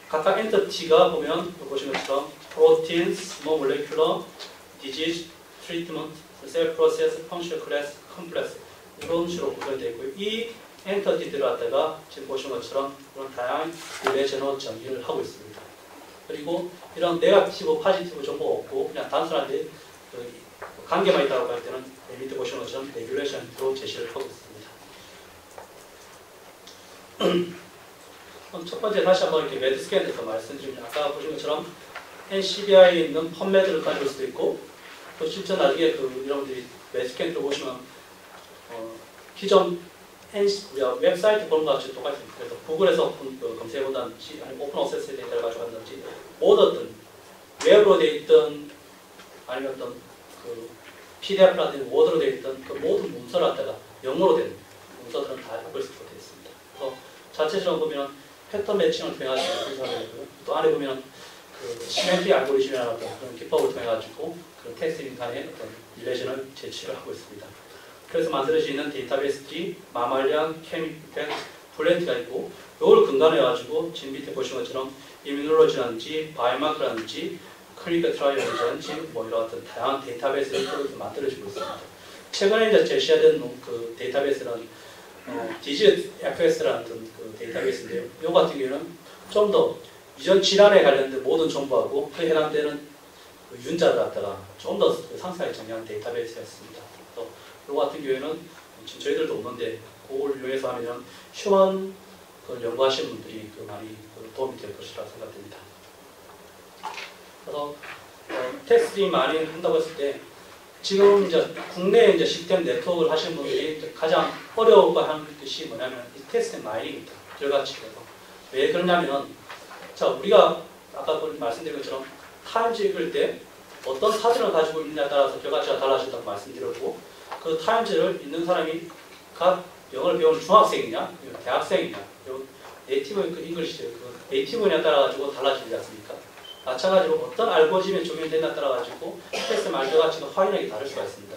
각각 엔터티가 보면 보시는 것처럼 프로틴, 스몰 몰레큘러, 디지즈, 트리트먼트, 셀 프로세스, 펑션 클래스, 컴플렉스 이런 식으로 구성이 되어 있고요. 이 엔터티들을 갖다가 지금 보시는 것처럼 그런 다양한 릴레이션으로 정의를 하고 있습니다. 그리고 이런 네거티브, 포지티브 정보가 없고 그냥 단순한데 관계만 있다고 할 때는 밑에 보시는 것처럼 레귤레이션으로 제시를 하고 있습니다. 첫 번째 다시 한번 이렇게 매드 스캔에서 말씀드리면 아까 보신 것처럼 NCBI에 있는 펌매드를 가질 수도 있고 또 실제 나중에 여러분들이 매드 스캔을 보시면 기존 우리가 웹사이트 보는 것 같이 똑같습니다. 그래서 구글에서 검색해본다든지 아니면 오픈 액세스 데이터를 가져간다든지 모든 웹으로 되어 있던 아니면 어떤 PDF라든지 워드로 되어 있던 그 모든 문서를 갖다가 영어로 된 문서들은 다 읽을 수가 되어 있습니다. 그래서 자체적으로 보면 패턴 매칭을 통해 가지고 분석을 했고요. 또 안에 보면 시멘틱 알고리즘이라는 어떤 그런 기법을 통해 가지고 그런 텍스트 간의 어떤 릴레이션을 제시를 하고 있습니다. 그래서 만들어지는 데이터베이스들이 마말리안, 케미팩, 플랜트가 있고 이걸 근간해 가지고 지금 밑에 보시는 것처럼 이뮤놀로지라든지 바이오마크라든지 클리니컬 트라이얼이라든지 뭐 이런 어떤 다양한 데이터베이스를 만들어지고 있습니다. 최근에 이제 제시된 그 데이터베이스는 디지즈 FS라는 그 데이터베이스인데요. 이 같은 경우는 좀 더 이전 질환에 관련된 모든 정보하고 그에 해당되는 그 유전자를 갖다가 좀 더 상세하게 정리한 데이터베이스였습니다. 또 이 같은 경우에는 지금 저희들도 없는데 그걸 이용해서 하면 휴먼 연구하시는 분들이 많이 도움이 될 것이라 생각됩니다. 그래서 테스트를 많이 한다고 했을 때 지금 이제 국내에 이제 시스템 네트워크를 하시는 분들이 가장 어려워하는 것이 뭐냐면 이 테스트 마이닝입니다. 결과치에서. 왜 그러냐면 자 우리가 아까 말씀드린 것처럼 타임즈 읽을 때 어떤 사진을 가지고 있느냐에 따라서 결과치가 달라진다고 말씀드렸고 그 타임즈를 읽는 사람이 영어를 배우는 중학생이냐, 대학생이냐, 네이티브 잉글리시, 네이티브에 따라 가지고 달라지지 않습니까? 마찬가지로 어떤 알고리즘에 적용되느냐에 따라 가지고 테스트 말결 가치가 확연하게 다를 수가 있습니다.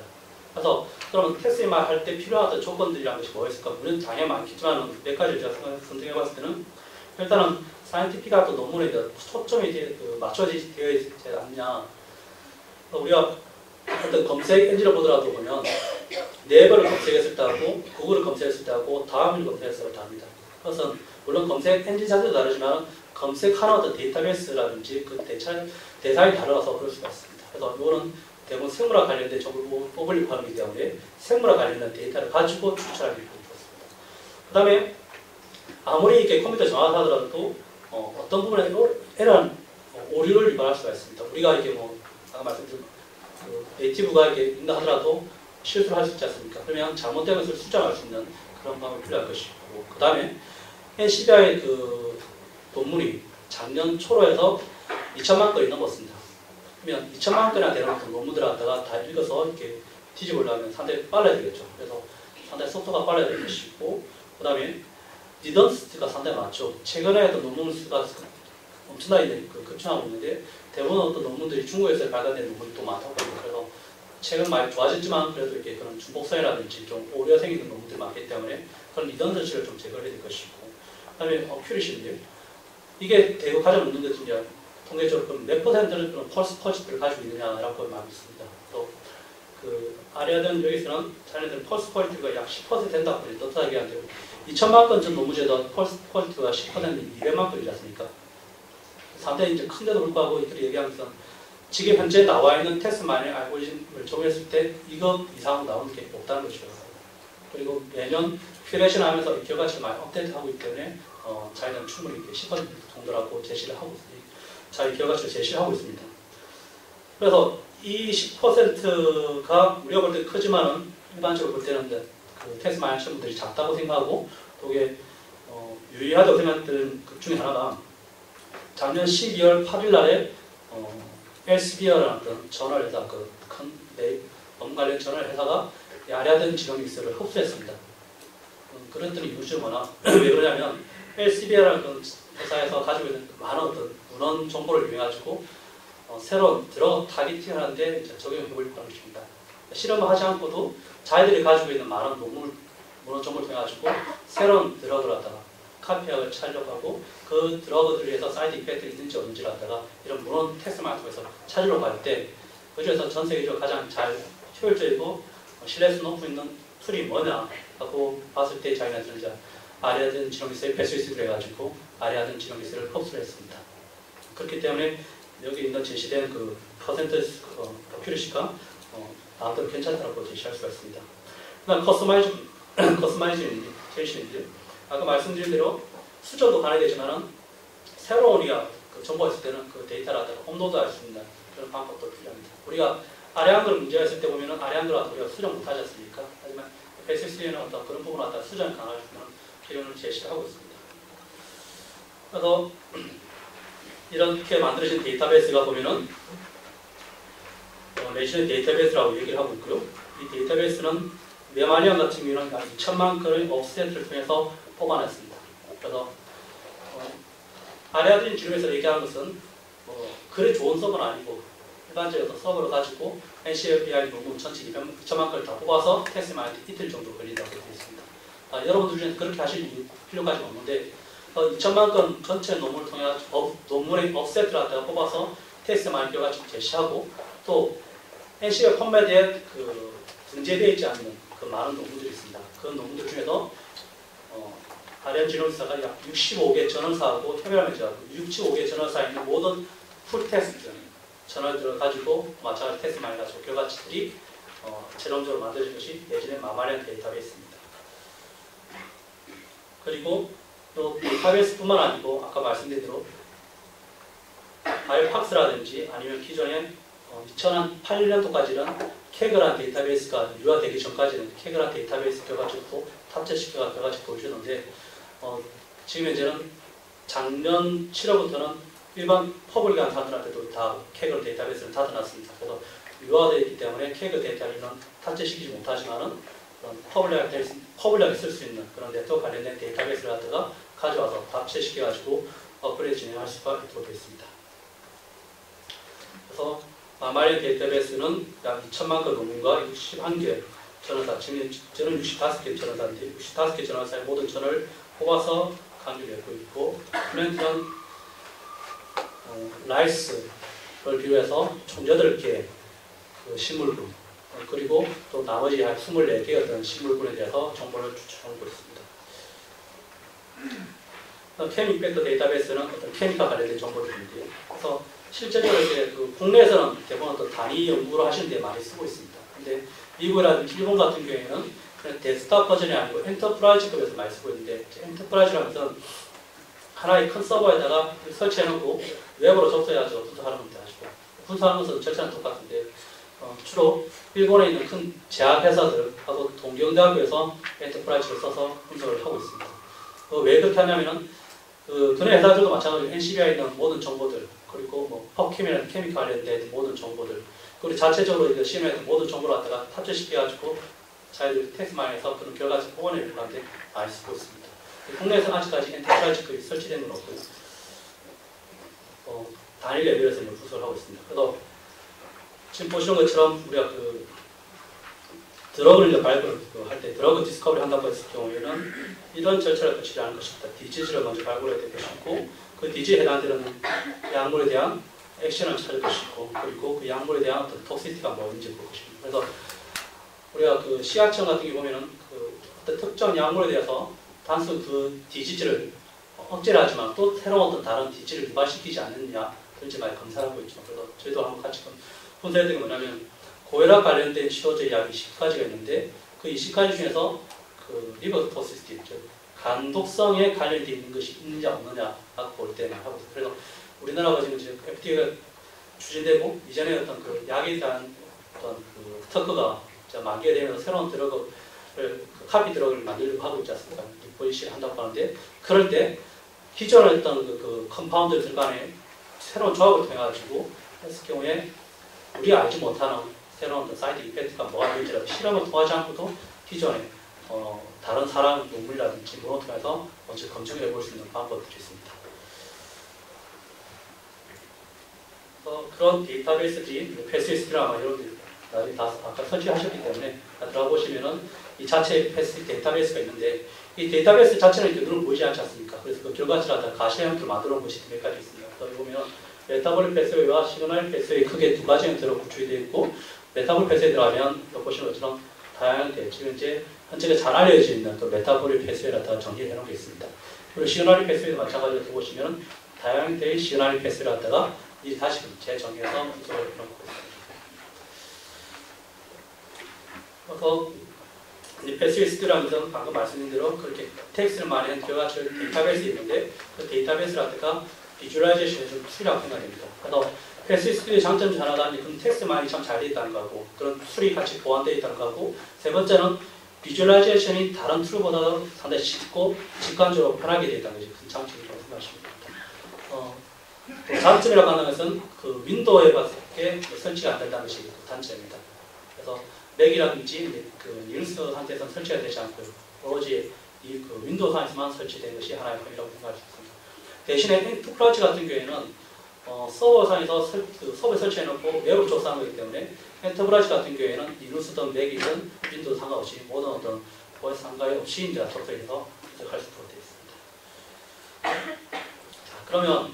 그래서 그러면 테스트 할 때 필요한 조건들이라는 것이 뭐였을까? 물론 당연히 많겠지만 몇 가지를 제가 선택해 봤을 때는 일단은 사이언티픽한 논문에 초점이 맞춰지어 있지 않냐. 우리가 어떤 검색 엔진을 보더라도 보면 네이버를 검색했을 때하고 구글을 검색했을 때하고 다음을 검색했을 때 다릅니다. 그것은 물론 검색 엔진 자체도 다르지만 검색하는 어떤 데이터베이스라든지 그 대상이 다르서 그럴 수가 있습니다. 그래서 이거는 대부분 생물학 관련된 정보를 뽑으려고 하기 때문에 생물학 관련된 데이터를 가지고 추출하기 좋습니다. 그 다음에 아무리 이렇게 컴퓨터 정확하더라도 어떤 부분에 에러한 오류를 유발할 수가 있습니다. 우리가 이게 아까 말씀드린 네이티브가 이렇게 있다 하더라도 실수를 할 수 있지 않습니까? 그러면 잘못된 것을 수정할 수 있는 그런 방법이 필요할 것이고, 그 다음에 NCBI 논문이 작년 초로 해서 2천만 건이 넘었습니다. 그러면 2천만 건이나 되는 논문들을 갖다가 다 읽어서 이렇게 뒤집으려면 상당히 빨라야 되겠죠. 그래서 상당히 속도가 빨라야 될 것이고, 그 다음에 리던스티가 상당히 많죠. 최근에 어떤 논문 수가 엄청나게 급증하고 있는데 대부분 어떤 논문들이 중국에서 발간된 논문이 또 많다고 합니다. 그래서 최근 많이 좋아졌지만 그래도 이렇게 그런 중복성이라든지 좀 오류가 생기는 논문들이 많기 때문에 그런 리던던시를 좀 제거를 해야 될 것이고, 그 다음에 큐리시인데요. 이게 대거 가장 묻는 것 중에 통계적으로 몇 퍼센트는 그런 펄스 퀄리티를 가지고 있느냐라고 말하고 있습니다. 또 아리아든 여기서는 자네들은 펄스 퀄리티가 약 10% 된다고 떳떳하게 하는데요. 2천만 건 전 논문제도 펄스 퀄리티가 10%는 200만 건이지 않습니까? 상당히 이제 큰데도 불구하고 이들이 얘기하면서 지금 현재 나와 있는 테스트 마이닝 알고리즘을 적용했을 때 이거 이상 나오는 게 없다는 것이죠. 그리고 매년 큐레이션 하면서 이 결과치를 많이 업데이트하고 있기 때문에 자기는 충분히 10% 정도라고 제시를 하고 자기 결과치를 제시를 하고 있습니다. 그래서 이 10%가 우리가 볼 때 크지만은 일반적으로 볼 때는 그 테스트 마이닝 시험들이 작다고 생각하고 또 이게 유의하다고 생각되는 것 중에 하나가 작년 12월 8일 날에 엘스비어라는 어떤 저널 회사, 큰 업무 관련 저널 회사가 아리아든 지노믹스를 흡수했습니다. 그랬더니 이유 중 하나, 왜 그러냐면 엘스비어라는 그 회사에서 가지고 있는 많은 어떤 문헌 정보를 이용해가지고 새로운 드러그 타깃팅 하는데 적용해 보려고 하는 것입니다. 실험을 하지 않고도 자기들이 가지고 있는 많은 문헌 정보를 통해가지고 새로운 드러그를 갖다가 카피학을 찾으려고 하고 그 드러그들을 위해서 사이드 이펙트가 있는지 없는지를 갖다가 이런 문헌 테스트를 통해서 찾으려고 할 때 그중에서 전 세계적으로 가장 잘 효율적이고 신뢰성 높은 있는 툴이 뭐냐 하고 봤을 때 자기네들은 이제 아리아든 지노믹스의 패스위스를 해가지고 아리아든 지노믹스를 흡수를 했습니다. 그렇기 때문에 여기 있는 제시된 그 퍼센트 어큐리시가 나름대로 괜찮다고 제시할 수가 있습니다. 그다음 커스터마이징 제시인데요. 아까 말씀드린 대로 수정도 가능되지만은 새로운 우리가 그 정보가 있을 때는 그 데이터를 갖다가 업로드할 수 있는 그런 방법도 필요합니다. 우리가 아래한글 문제가 있을 때 보면은 아래한글을 갖다 우리가 수정 못하지 않습니까? 하지만 베이스에는 어떤 그런 부분을 갖다 수정 가능할 수 있는 기능을 제시를 하고 있습니다. 그래서 이렇게 만들어진 데이터베이스가 보면은 내셔널 데이터베이스라고 얘기를 하고 있고요. 이 데이터베이스는 메마리안 같은 경우는 약 2천만 건의 업셋을 통해서 뽑아냈습니다. 그래서 아리아든 지노믹스에서 얘기하는 것은 그리 좋은 서버는 아니고 일반적인 서버를 가지고 NCBI 논문 전체 2천만 건을 다 뽑아서 테스트 마이닝 이틀 정도 걸린다고 되어 있습니다. 여러분들 중에 그렇게 하실 필요까지 없는데 2천만 건 전체 논문을 통해 논문의 업셋을 갖다가 뽑아서 테스트 마이닝 결과를 제시하고 또 NCBI 펀메드에 등재되어 있지 않는 그 많은 논문들이 있습니다. 그 논문들 중에서 아리아든 지노믹스가 약 65개 저널사하고 협약을 맺어서 65개 저널사에 있는 모든 풀 테스트 저널들을 가지고 마찬가지 테스트 많이 가지고 결과치들이 최종적으로 만들어진 것이 내진의 마마리안 데이터베이스입니다. 그리고 또 데이터베이스뿐만 아니고 아까 말씀드린 대로 바이오팍스라든지 아니면 기존에 2008년도까지는 캐그란 데이터베이스가 유화되기 전까지는 캐그란 데이터베이스 결과집도 탑재시켜서 결과집 보여주는데 지금 현재는 작년 7월부터는 일반 퍼블릭한 사람들한테도 다 캐그 데이터베이스를 닫아놨습니다. 그래서 유화되어 있기 때문에 캐그 데이터는 탑재시키지 못하지만은 퍼블릭하게 쓸 수 있는 그런 네트워크 관련된 데이터베이스를 갖다가 가져와서 합체시켜가지고 업그레이드 진행할 수가 있도록 되어 있습니다. 그래서 마마리아 데이터베이스는 약 2천만 건 논문과 61개 저널사, 저는 65개 저널사인데 65개 저널사의 모든 저널을 뽑아서 강의를 내고 있고, 플랜트는 라이스를 비롯해서 총 8개 그 식물군, 그리고 또 나머지 한 24개의 어떤 식물군에 대해서 정보를 추출하고 있습니다. 케믹 벡터 데이터베이스는 어떤 케미카 관련된 정보들인데요. 그래서 실제적으로 이제 그 국내에서는 대부분 어떤 단위 연구를 하시는 데 많이 쓰고 있습니다. 근데 미국이라든지 일본 같은 경우에는 그냥 데스크탑 버전이 아니고 엔터프라이즈급에서 많이 쓰고 있는데, 엔터프라이즈라는 것은 하나의 큰 서버에다가 설치해놓고 웹으로 접속해가지고 분석하는 겁니다. 분석하는 것은 절차는 똑같은데 주로 일본에 있는 큰 제약회사들하고 동경대학교에서 엔터프라이즈를 써서 분석을 하고 있습니다. 왜 그렇게 하냐면은 그네 회사들도 마찬가지로 NCBI에 있는 모든 정보들, 그리고 뭐 펍캠이나 케미칼 관련된 모든 정보들, 그리고 자체적으로 이제 CM에 있는 모든 정보를 갖다가 탑재시켜가지고 자기들 텍스트 마인에서 그런 결과를 뽑아내는 가운데 많이 쓰고 있습니다. 국내에서는 아직까지 엔터프라이즈급이 설치된 건 없고요. 단일 레벨에서 분석을 하고 있습니다. 그래서 지금 보시는 것처럼 우리가 그 드러그를 이제 발굴할 때 드러그 디스커버리 한다고 했을 경우에는 이런 절차를 거치지 않을 것입니다. 디지즈를 먼저 발굴해야 될 것이고, 그 디지에 해당되는 약물에 대한 액션을 찾을 것이고, 그리고 그 약물에 대한 어떤 톡시티가 뭐인지 볼 것입니다. 그래서 우리가 그 시약청 같은 경우 보면은 그 어떤 특정 약물에 대해서 단순 그 디지즈를 억제를 하지만 또 새로운 어떤 다른 디지를 유발시키지 않느냐, 그런 제 많이 검사하고 있죠. 그래서 저희도 한번 같이 분석했던 게 뭐냐면, 고혈압 관련된 치료제 약 20가지가 있는데 그 20가지 중에서 그 리버 토시시티, 즉 간독성에 관련되어 있는 것이 있느냐 없느냐라고 볼 때만 하고 있어요. 그래서 우리나라가 지금 FDA가 추진되고 이전에 어떤 그 약에 대한 어떤 그 특허가 만개되면서 새로운 드러그를 카피 드러그를 만들려고 하고 있지 않습니까? 리포지션을 한다고 하는데, 그럴 때 기존에 했던 그 컴파운드들 간에 새로운 조합을 통해 가지고 했을 경우에 우리가 알지 못하는 새로운 사이드 이펙트가 뭐가 있는지라도 실험을 통하지 않고도 기존에 다른 사람 논문이라든지 문헌을 통해서 먼저 검증해 볼 수 있는 방법들이 있습니다. 그런 데이터베이스들이 패스위스트나 여러분들이 나중에 다 아까 설치하셨기 때문에 들어가 보시면은 이 자체 패스 데이터베이스가 있는데, 이 데이터베이스 자체는 이렇게 눈으로 보이지 않지 않습니까? 그래서 그 결과치를 다 가시 형태로 만들어 놓은 것이 몇 가지 있습니다. 여기 보면 메타볼릭 패스웨이와 시그널 패스웨이 크게 두 가지 형태로 구축이 되어 있고, 메타볼릭 패스웨이 들어가면 여기 보시는 것처럼 다양한 지금 이제 현재 잘 알려져 있는 또 메타볼릭 패스웨이를 다 정리해 놓은 게 있습니다. 그리고 시그널 패스웨이도 마찬가지로 보시면 다양한 데의 시그널 패스웨이를 갖다가 이 다시 재정리해서 분석을 해놓고 있습니다. 그래서 이 패스위스트라는 것은 방금 말씀드린 대로 그렇게 텍스트를 많이 한 결과처럼 데이터베이스에 있는데, 그 데이터베이스를 갖다가 비주얼라이제이션에 좀 수리라고 생각됩니다. 그래서 패스위스트의 장점 중 하나가 그런 텍스트 많이 참 잘 되어 있다는 거고, 그런 툴이 같이 보완되어 있다는 거고, 세 번째는 비주얼라이제이션이 다른 툴보다 상당히 쉽고 직관적으로 편하게 되어 있다는 것이 큰 장점이라고 생각하시면 됩니다. 또 장점이라고 하는 것은 그 윈도우에 밖에 설치가 안 된다는 것이 단점입니다. 그래서 맥이라든지 그 리눅스 상태에서는 설치가 되지 않고요. 오로지 이 그 윈도우 상에서만 설치된 것이 하나의 점이라고 생각할 수 있습니다. 대신에 엔터프라이즈 같은 경우에는 서버상에서 서버에 설치해놓고 웹으로 접속하는 거기 때문에 엔터프라이즈 같은 경우에는 리눅스든 맥이든 윈도우 상관없이 모든 어떤 OS 상관없이 이제 접속해서 할 수 있도록 되어 있습니다. 자, 그러면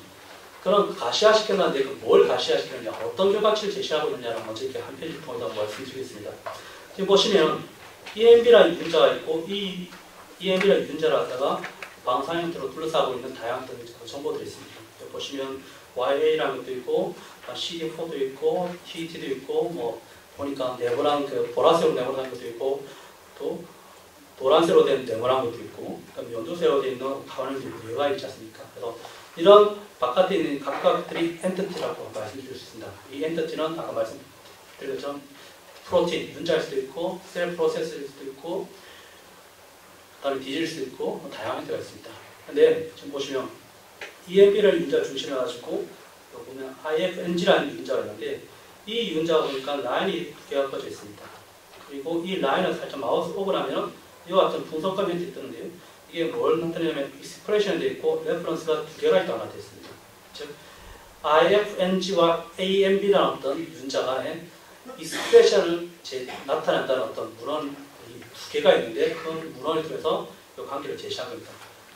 그런 가시화시켰는데 뭘 가시화시켰느냐, 어떤 결과치를 제시하고 있느냐를 먼저 이렇게 한 페이지 통해서 말씀드리겠습니다. 지금 보시면 EMB라는 유전자가 있고, 이 EMB라는 유전자를 갖다가 방사형 형태로 둘러싸고 있는 다양한 정보들이 있습니다. 여기 보시면 YA라는 것도 있고, CD4도 있고, TET도 있고, 뭐 보니까 네모난 그 보라색으로 네모난 것도 있고, 또 노란색으로 된 네모난 것도 있고, 연두색으로 된 가만히 여가 있지 않습니까? 그래서 이런 바깥에 있는 각각들이 엔티티라고 말씀드릴 수 있습니다. 이 엔티티는 아까 말씀드린 것처럼 프로틴, 유전자일 수도 있고, 셀 프로세스일 수도 있고, 그다음에 디질 수도 있고, 다양한 형태가 있습니다. 근데 지금 보시면 EMB라는 유전자 중심으로 해가지고 여기 보면 IFNG라는 유전자가 있는데, 이 유전자가 보니까 라인이 두 개가 꺼져 있습니다. 그리고 이 라인을 살짝 마우스 오버하면 이와 같은 분석감 형태 뜨는데요. 이게 뭘 나타내냐면 익스프레션이 되어 있고 레퍼런스가 두 개가 있다고 나타내 있습니다. 즉 IFNG와 AMB라는 어떤 윤자 간에 익스프레션을 나타낸다는 어떤 문헌이 두 개가 있는데 그 문헌을 통해서 이 관계를 제시한 겁니다.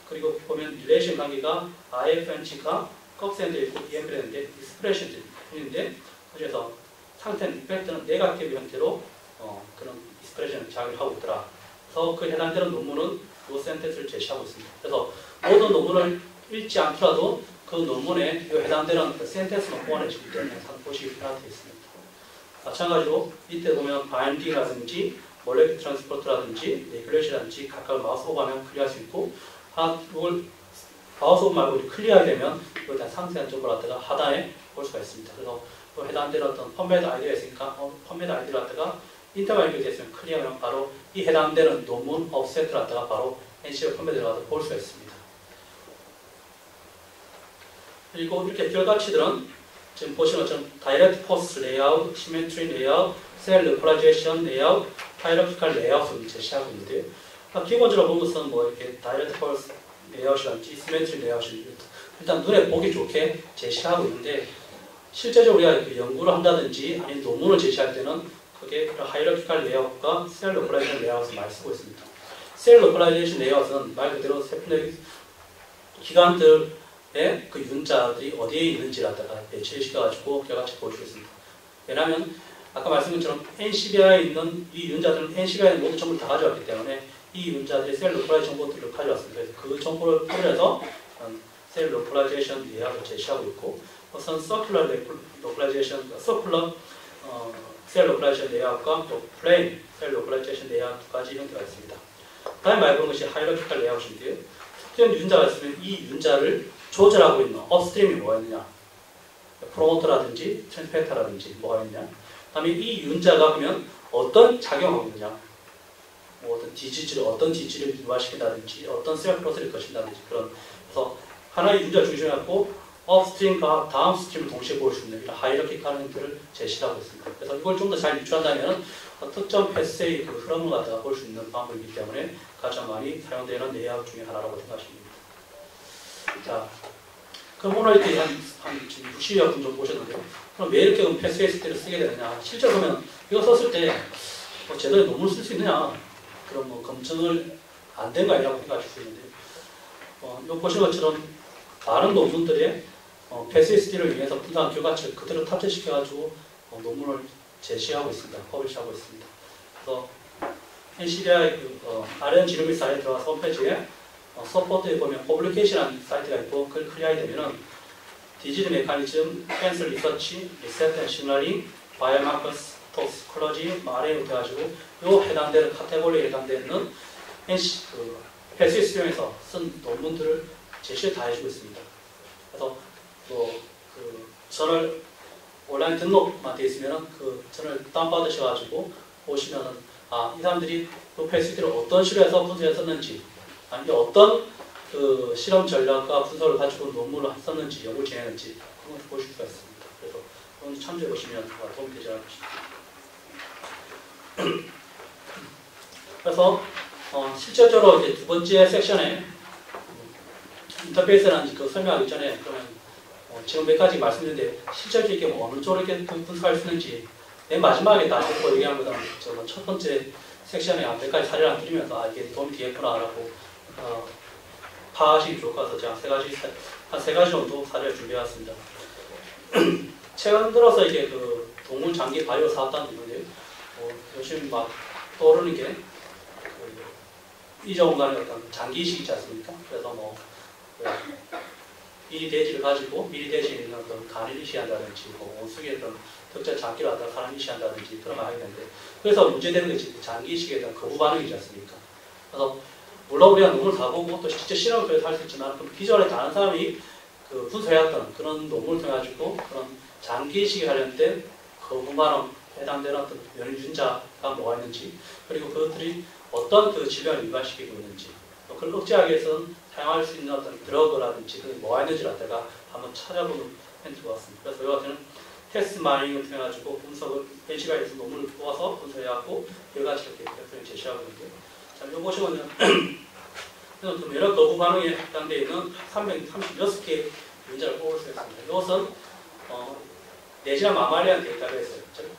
그리고 보면 릴레이션 관계가 IFNG가 꺽쇠는 되어 있고 EMB가 있는데 익스프레션인데 그래서 상태는 이펙트는 네거티브 형태로 그런 익스프레션을 작용을 하고 있더라. 그래서 그 해당되는 논문은 이 센텐스를 제시하고 있습니다. 그래서 모든 논문을 읽지 않더라도 그 논문에 해당되는 그 센텐스만 보완해주기 때문에 한번 보시기 편하게 있습니다. 마찬가지로 이때 보면 바인딩이라든지 몰레큐 트랜스포트라든지 레귤레이션이라든지 각각 마우스 오버하면 클리어할 수 있고 이걸 마우스 오버 말고 클리어하게 되면 이거에 대한 상세한 정보를 갖다가 하단에 볼 수가 있습니다. 그래서 또 해당되는 어떤 펌메드 아이디가 있으니까 펌메드 아이디를 갖다가 인터뷰 연결됐으면 클리어하면 바로 이 해당되는 논문 업셋을 갖다가 바로 NCL 펌메드를 갖다가 볼 수가 있습니다. 그리고 이렇게 결과치들은 지금 보시는 것처럼 다이렉트 포스트 레이아웃, 시메트리 레이아웃, 셀 로컬라이제이션 레이아웃, 하이라키컬 레이아웃을 제시하고 있는데요. 기본적으로 본 것은 뭐 이렇게 다이렉트 포스트 레이아웃이라든지 시메트리 레이아웃을 일단 눈에 보기 좋게 제시하고 있는데 실제적으로 우리가 그 연구를 한다든지 아니면 논문을 제시할 때는 그게 하이라키컬 레이아웃과 셀 로컬라이제이션 레이아웃을 많이 쓰고 있습니다. 셀 로컬라이제이션 레이아웃은 말 그대로 세플레 기관들의 그 윤자들이 어디에 있는지를 갖다가 배치를 시켜가지고 결과치 볼 수 있습니다. 왜냐하면 아까 말씀드린 것처럼 NCBI에 있는 이 윤자들은 NCBI에 모든 정보를 다 가져왔기 때문에 이 윤자들의 셀 로컬라이제이션 정보들을 가져왔습니다. 그래서 그 정보를 통해서 셀 로컬라이제이션 레이아웃을 제시하고 있고 우선 서큘러 로컬라이제이션, 서큘러 셀 로컬라이제이션 레이아웃과 또 플레인 셀 로컬라이제이션 레이아웃 두 가지 형태가 있습니다. 다음에 말해본 것이 하이라키컬 레이아웃인데요. 특정 윤자가 있으면 이 윤자를 조절하고 있는 업스트림이 뭐가 있느냐, 프로모터라든지 트랜스펙터라든지 뭐가 있느냐, 다음에 이 윤자가 그러면 어떤 작용하고 있느냐, 뭐 어떤 디지를 유발시킨다든지 어떤 셀 프로세스를 거친다든지 그런. 그래서 하나의 윤자 중심을 갖고 업스트림과 다운스트림을 동시에 볼 수 있는 이런 하이라키컬 형태를 제시하고 있습니다. 그래서 이걸 좀 더 잘 유추한다면 특정 패스의 그 흐름을 갖다가 볼 수 있는 방법이기 때문에 가장 많이 사용되는 레이아웃 중에 하나라고 생각하시면 됩니다. 자, 그럼 오늘 이렇게 한 60여 분 정도 보셨는데요. 그럼 왜 이렇게 패스웨이스트를 쓰게 되느냐? 실제로 보면 이거 썼을 때 제대로 논문을 쓸 수 있느냐? 그런 뭐 검증을 안 된 거 아니라고 생각하실 수 있는데, 이거 보신 것처럼 많은 논문들의 패스웨이스트를 위해서 분석한 결과치를 그대로 탑재시켜가지고 논문을 제시하고 있습니다. 퍼블리시하고 있습니다. 그래서 NCBI RN 지노믹 사이트에 들어가서 홈페이지에 서포트에 보면 퍼블리케이션이라는 사이트가 있고 그걸 클릭하게 되면은 디지털 메커니즘, 캔슬 리서치, 리셋 앤 시뮬러링, 바이오마커스, 톡시콜로지, RN으로 돼가지고 요 해당되는 카테고리에 해당되는 패스웨이스트에서 쓴 논문들을 제시를 다 해주고 있습니다. 그래서 그 저널 온라인 등록만 되어 있으면 그 저널 다운받으셔가지고 보시면은 이 사람들이 그 패스웨이스트를 어떤 식으로 해서 분석했었는지, 아니 어떤 그 실험 전략과 분석을 가지고 논문을 썼는지, 연구를 진행했는지 그런 걸 보실 수가 있습니다. 그래서 그런 참조해 보시면 도움이 되지 않을까 싶습니다. 그래서 실질적으로 이제 두 번째 섹션에 인터페이스라는 그 설명하기 전에 그러면 지금 몇 가지 말씀드렸는데 실질적으로 이게 어느 쪽으로 이렇게 분석할 수 있는지 맨 마지막에 다 듣고 얘기한 것보다는 첫 번째 섹션에 몇 가지 사례를 드리면서 이게 도움이 되겠구나라고 파악하시기 좋을 것 같아서 제가 한 세 가지 정도 사례를 준비해왔습니다. 최근 들어서 이게 그 동물 장기 바이오 사업단도 있는데요. 요즘 막 떠오르는 게 이종간의 어떤 장기 이식이 있지 않습니까? 그래서 미리 돼지를 가지고 미리 돼지에 있는 어떤 간을 이식한다든지 원숭이의 어떤 특정 장기를 갖다가 사람 이식한다든지 그런 걸 하게 되는데, 그래서 문제되는 것이 장기 이식에 대한 거부 반응이지 않습니까? 그래서 물론 우리가 논문을 다 보고 또 실제 실험을 통해서 할 수 있지만 그 기존에 다른 사람이 그 분석해왔던 그런 논문을 통해 가지고 그런 장기 이식에 관련된 거부 반응 해당되는 어떤 연유균자가 뭐가 있는지, 그리고 그것들이 어떤 그 질병을 유발시키고 있는지, 그걸 억제하기 위해서는 사용할 수 있는 어떤 드러그라든지 그게 뭐가 있는지를 갖다가 한번 찾아보는 멘트가 왔습니다. 그래서 이와 같은 테스트 마이닝을 통해가지고 분석을 NCBI에서 논문을 뽑아서 분석해갖고 결과치 이렇게 그래프를 제시하고 있는데, 자, 이거 보시면은 이건 면역 거부 반응에 해당되어 있는 336개의 유전자를 뽑을 수 있습니다. 이것은 내지나 마말리안 데이터베이스, 즉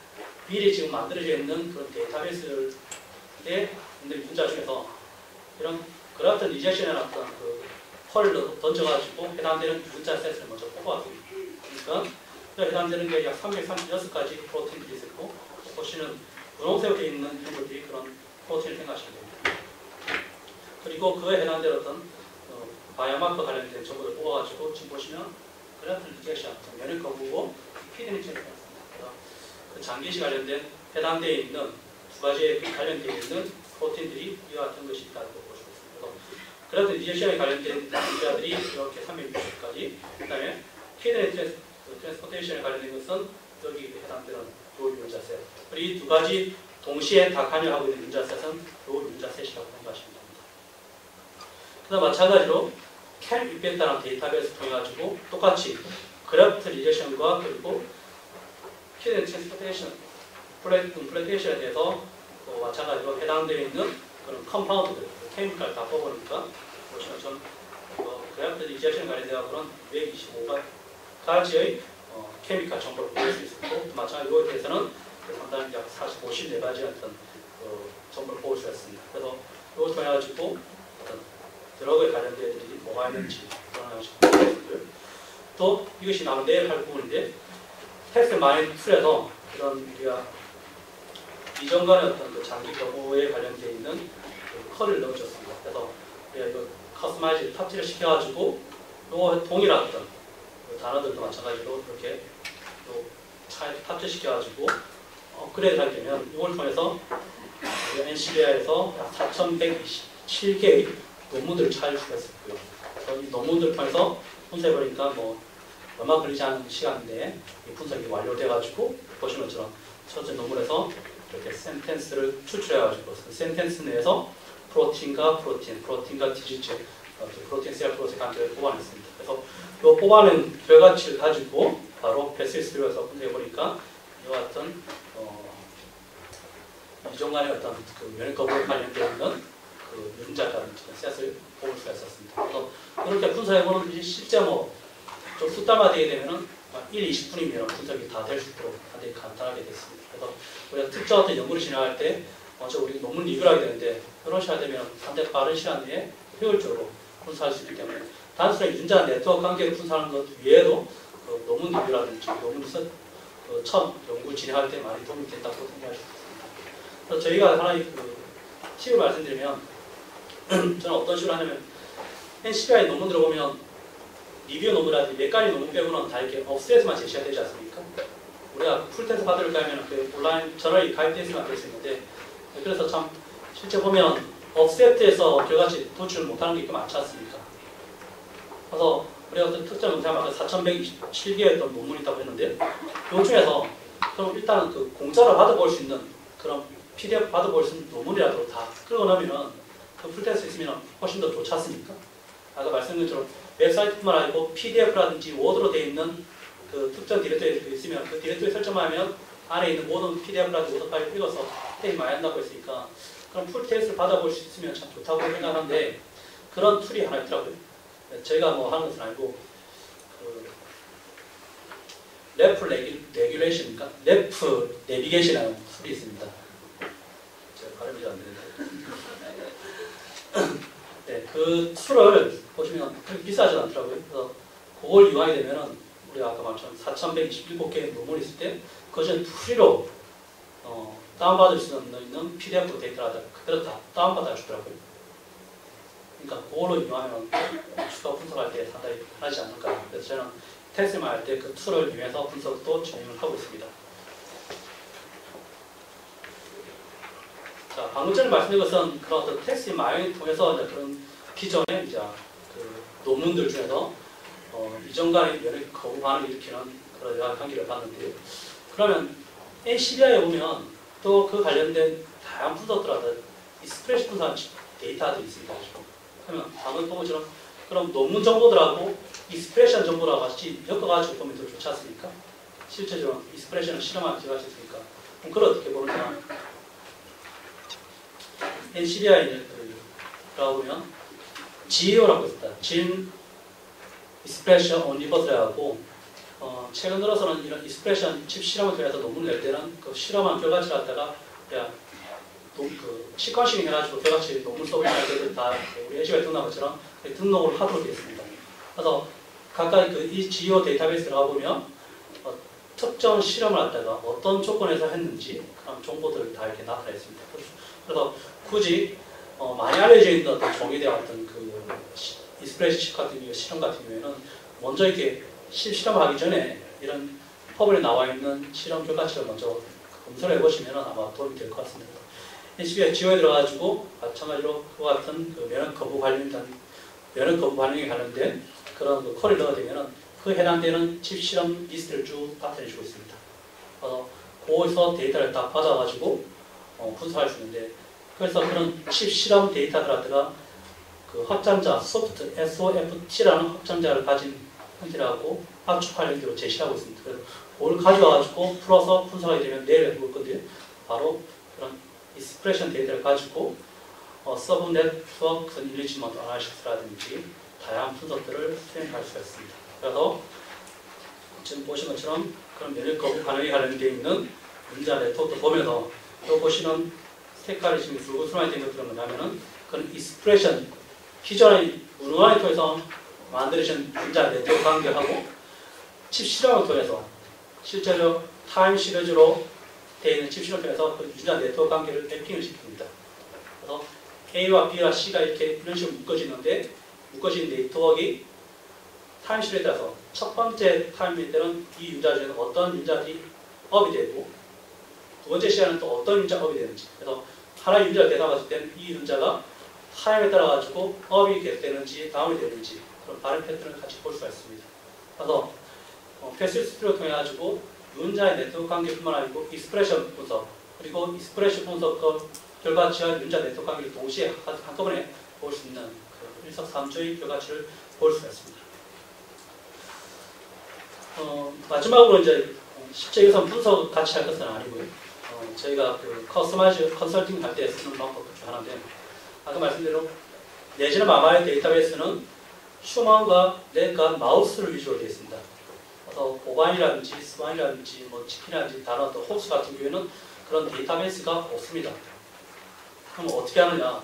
미리 지금 만들어져 있는 그런 데이터베이스에 있는 유전자 중에서 이런 그라프트 리젝션이라는 어떤 그 펄을 던져가지고 해당되는 유전자 셋을 먼저 뽑아줍니다. 그러니까 해당되는 게 약 336가지 프로틴들이 있고, 보시는 분홍색으로 되어 있는 이런 것들이 그런 프로틴을 생각하시면 됩니다. 그리고 그에 해당되는 어떤 바이오마커 관련된 정보를 뽑아가지고 지금 보시면 그래프 리젝션, 면역 거부고 피드니체를 했습니다. 그 장기시 관련된 해당되어 있는 두 가지에 관련되어 있는 프로틴들이 이와 같은 것이 있다고 보시고 있습니다. 그래프 리젝션에 관련된 유전자들이 이렇게 360가지, 그 다음에 피드니체 트랜스포테이션에 관련된 것은 여기 해당되는 요 유전자 셋. 그리고 이 두 가지 동시에 다 관여하고 있는 유전자 셋은 요 유전자 셋이라고 생각하시면 됩니다. 그다음 마찬가지로 캘 이펙터라는 데이터베이스 통해 가지고 똑같이 그래프트 리젝션과 그리고 피드 트랜스포테이션, 플레이테이션에 대해서 마찬가지로 해당되어 있는 그런 컴파운드들, 케미칼 다 뽑으니까 보시면 좀 그래프트 리젝션 관련되어 그런 125가지의 케미칼 정보를 볼 수 있고, 마찬가지로 이거에 대해서는 상당히 약 54가지 어떤 정보를 볼 수 있습니다. 그래서 이걸 통해 가지고 드러그에 관련된 애들이 뭐가 있는지 그런 것들. 또 이것이 나온 내일 할 부분인데, 텍스트 마인 툴에서 이런 우리가 이전 간의 어떤 그 장기 경우에 관련되어 있는 그 컬을 넣어줬습니다. 그래서 우리가 이거 커스터마이즈를 탑재를 시켜가지고 요 동일한 어떤 그 단어들도 마찬가지로 이렇게 또 차에 탑재시켜가지고 업그레이드 할 때면 이걸 통해서 NCBI에서 약 4,127개의 논문들을 찾을 수가 있었고요. 이 논문들을 통해서 분석해보니까 얼마 걸리지 않은 시간인데 이 분석이 완료돼가지고 보시는 것처럼 첫째 논문에서 이렇게 센텐스를 추출해가지고 센텐스 내에서 프로틴과 디지체, 프로틴 셀 프로세스 관계를 뽑아냈습니다. 그래서 이 뽑아낸 결과치를 가지고 바로 패스리스트에서 분석해보니까 이와 같은 이전 간의 어떤 그 면역 거부에 관련되어 있는 그 유전자라는 셋을 뽑을 수가 있었습니다. 그래서 이렇게 분석해보는 이제 실제 좀 숫달화되게 되면은 1, 20분이면 분석이 다 될 수 있도록 굉장히 간단하게 됐습니다. 그래서 우리가 특정 어떤 연구를 진행할 때 먼저 우리 논문 리뷰를 하게 되는데, 이런 시간 되면 상당히 빠른 시간 내에 효율적으로 분석할 수 있기 때문에 단순히 유전자 네트워크 관계를 분석하는 것 외에도 그 논문 리뷰라든지 논문에서 처음 연구 진행할 때 많이 도움이 된다고 생각할 수 있습니다. 그래서 저희가 하나의 그 팁을 말씀드리면, 저는 어떤 식으로 하냐면 NCBI 논문들을 보면 리뷰 논문이라든지 몇 가지 논문 빼고는 다 이렇게 업스트레이트만 제시가 되지 않습니까? 우리가 풀테스트 받으려고 하면 그 온라인 저널이 가입되어 있으면 될 수 있는데, 그래서 참 실제 보면 업스트레이트에서 결과치 도출을 못하는 게 꽤 많지 않습니까? 그래서 우리가 어떤 특정 문제만 4,127개의 어떤 논문이 있다고 했는데, 이 중에서 그럼 일단은 그 공짜로 받아볼 수 있는 그런 PDF 받아볼 수 있는 논문이라도 다 끌어놓으면 그 풀테스트 있으면 훨씬 더 좋지 않습니까? 아까 말씀드린 것처럼 웹사이트뿐만 아니고 PDF라든지 워드로 되어 있는 그 특정 디렉토리에 있으면 그 디렉토리 설정만 하면 안에 있는 모든 PDF라든지 워드 파일을 읽어서 테스트 많이 한다고 했으니까 그럼 풀 테스트를 받아볼 수 있으면 참 좋다고 생각하는데, 그런 툴이 하나 있더라고요. 저희가 하는 것은 아니고 그 래프 레귤레이션입니까? 래프 내비게이션이라는 툴이 있습니다. 제가 발음이 안 되는데 네, 그 툴을 보시면 그렇게 비싸지 않더라고요. 그래서 그걸 이용하게 되면은 우리가 아까 말처럼 4,127개의 논문이 있을 때 그것은 프리로 다운받을 수 있는 PDF 데이터를 그대로 다 다운받아 주더라고요. 그러니까 그걸로 이용하면 추가 분석할 때 상당히 편하지 않을까. 그래서 저는 테스트만 할 때 그 툴을 이용해서 분석도 진행을 하고 있습니다. 자, 방금 전에 말씀드린 것은 그런 어떤 테스트 마이닝을 통해서 그런 기존의 이제 그 논문들 중에서 이전 간의 면역 거부 반응을 일으키는 그런 여러 관계를 봤는데요. 그러면 NCBI에 보면 또 그 관련된 다양한 분석들하고 스프레시 분석 데이터들이 있습니다. 그러면 방금 본 것처럼 그럼 논문 정보들하고 이 스프레시한 정보랑 같이 엮어가지고 보면 더 좋지 않습니까? 실제적으로 익스프레션을 실험하는 제가 있으니까 그럼 그걸 어떻게 보느냐. NCBI라고 보면 GEO라고 있습니다. Gene Expression on Inverter라고 최근 들어서는 이런 익스프레션 칩 실험을 통해서 논문을 낼 때는 그 실험한 결과치를 갖다가 그냥 그 시퀀싱 해가지고 결과치 논문 써보시는 애들 다 우리 NCBI 등록한 것처럼 등록을 하도록 되어 있습니다. 그래서 각각 이 GEO 데이터베이스를 가보면 특정 실험을 갖다가 어떤 조건에서 했는지 그런 정보들이 다 이렇게 나타나 있습니다. 그래서 굳이 많이 알려져 있는 어떤 종이되어 어떤 그 익스프레션 칩 같은 경우 실험 같은 경우에는 먼저 이렇게 실험하기 전에 이런 퍼블에 나와 있는 실험 결과치를 먼저 검사를 해보시면 아마 도움이 될 것 같습니다. NCBI GEO에 들어가지고 마찬가지로 그와 같은 그 면역 거부 반응에 관련된 그런 그 콜을 넣어야 되면은 그 해당되는 칩 실험 리스트를 쭉 나타내주고 있습니다. 거기서 데이터를 딱 받아가지고 분석할 수 있는데 그래서 그런 칩 실험 데이터들한테가 그 확장자 소프트 SOFT라는 확장자를 가진 형태라고 압축할 형태로 제시하고 있습니다. 그래서 그걸 가져와가지고 풀어서 분석하게 되면 내일 해볼 건데 바로 그런 익스프레션 데이터를 가지고 서브 네트워크 인리치먼트 어나리시스라든지 다양한 분석들을 수행할 수가 있습니다. 그래서 지금 보신 것처럼 그런 면역 거부 반응에 관련되어 있는 문자 네트워크 보면서 또 보시는 색깔이 지금 붉은색이 된 것들은 뭐냐면은 그런 익스프레션 기존의 문화를 통해서 만들어진 문자 네트워크 관계하고 칩 실험을 통해서 실제로 타임 시리즈로 되어 있는 칩 실험을 통해서 그 문자 네트워크 관계를 매핑을 시킵니다. 그래서 A와 B와 C가 이렇게 이런 식으로 묶어지는데 묶어진 네트워크가 타임 시리즈에 따라서 첫 번째 타임일 때는 이 유자 중에서 어떤 유자들이 업이 되고 두 번째 시간은 또 어떤 유자가 업이 되는지 그래서 하나의 유자가 되다 봤을 때는 이 유자가 타임에 따라 가지고 업이 되는지 다운이 되는지 그런 반응 패턴을 같이 볼 수가 있습니다. 그래서 패시브를 통해 가지고 유자의 네트워크 관계뿐만 아니고 익스프레션 분석 그리고 익스프레션 분석 결과치와 유자 네트워크 관계를 동시에 한꺼번에 볼 수 있는 그 일석삼조의 결과치를 볼 수가 있습니다. 마지막으로 이제 실제 여기서 분석 같이 할 것은 아니고요. 저희가 그 커스터마이즈 컨설팅 할 때 쓰는 방법 중 하나인데 아까 말씀대로 내지는 마마의 데이터베이스는 휴먼과 넷과 마우스를 위주로 되어 있습니다. 그래서 보반이라든지 스완이라든지 뭐 치킨이라든지 다른 어떤 호스 같은 경우에는 그런 데이터베이스가 없습니다. 그럼 어떻게 하느냐?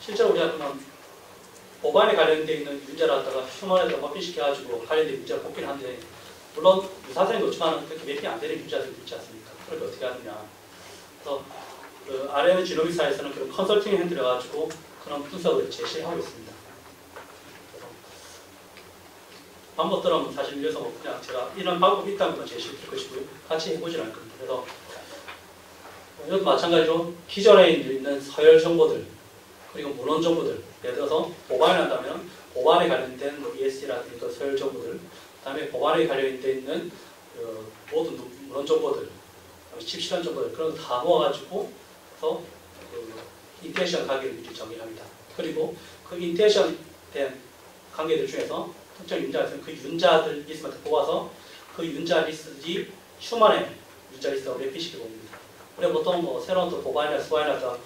실제로 우리가 그러면 보반에 관련되어 있는 문제를 갖다가 휴먼에다 머핀시켜가지고 관련된 문제를 뽑긴 한데 물론 유사성이 높지만 그렇게 매핑이 안 되는 유자들도 있지 않습니까? 그걸 어떻게 하느냐? 그래서 그 RNA 지노믹사에서는 그런 컨설팅을 해드려가지고 그런 분석을 제시하고 있습니다. 그래서 방법들은 사실 위해서 뭐 그냥 제가 이런 방법이 있다는 건 제시해드릴 것이고요. 같이 해보진 않을 겁니다. 그래서 이것도 마찬가지로 기존에 있는 서열 정보들 그리고 문헌 정보들 예를 들어서 보반을 한다면 보반에 관련된 뭐 ESD라든지 그 서열 정보들 그 다음에 보반에 관련되어 있는 그 모든 문헌 정보들 칩 실험 정보들 그런 거 다 모아가지고 그 인텐션 관계를 미리 정의합니다. 그리고 그 인텐션 된 관계들 중에서 특정 윤자가 있으면 그 윤자들 리스트를 뽑아서 그 윤자 리스트들이 휴먼의 윤자 리스트로 매핑시켜 봅니다. 우리가 보통 뭐 새로운 또 보반이나 스와이나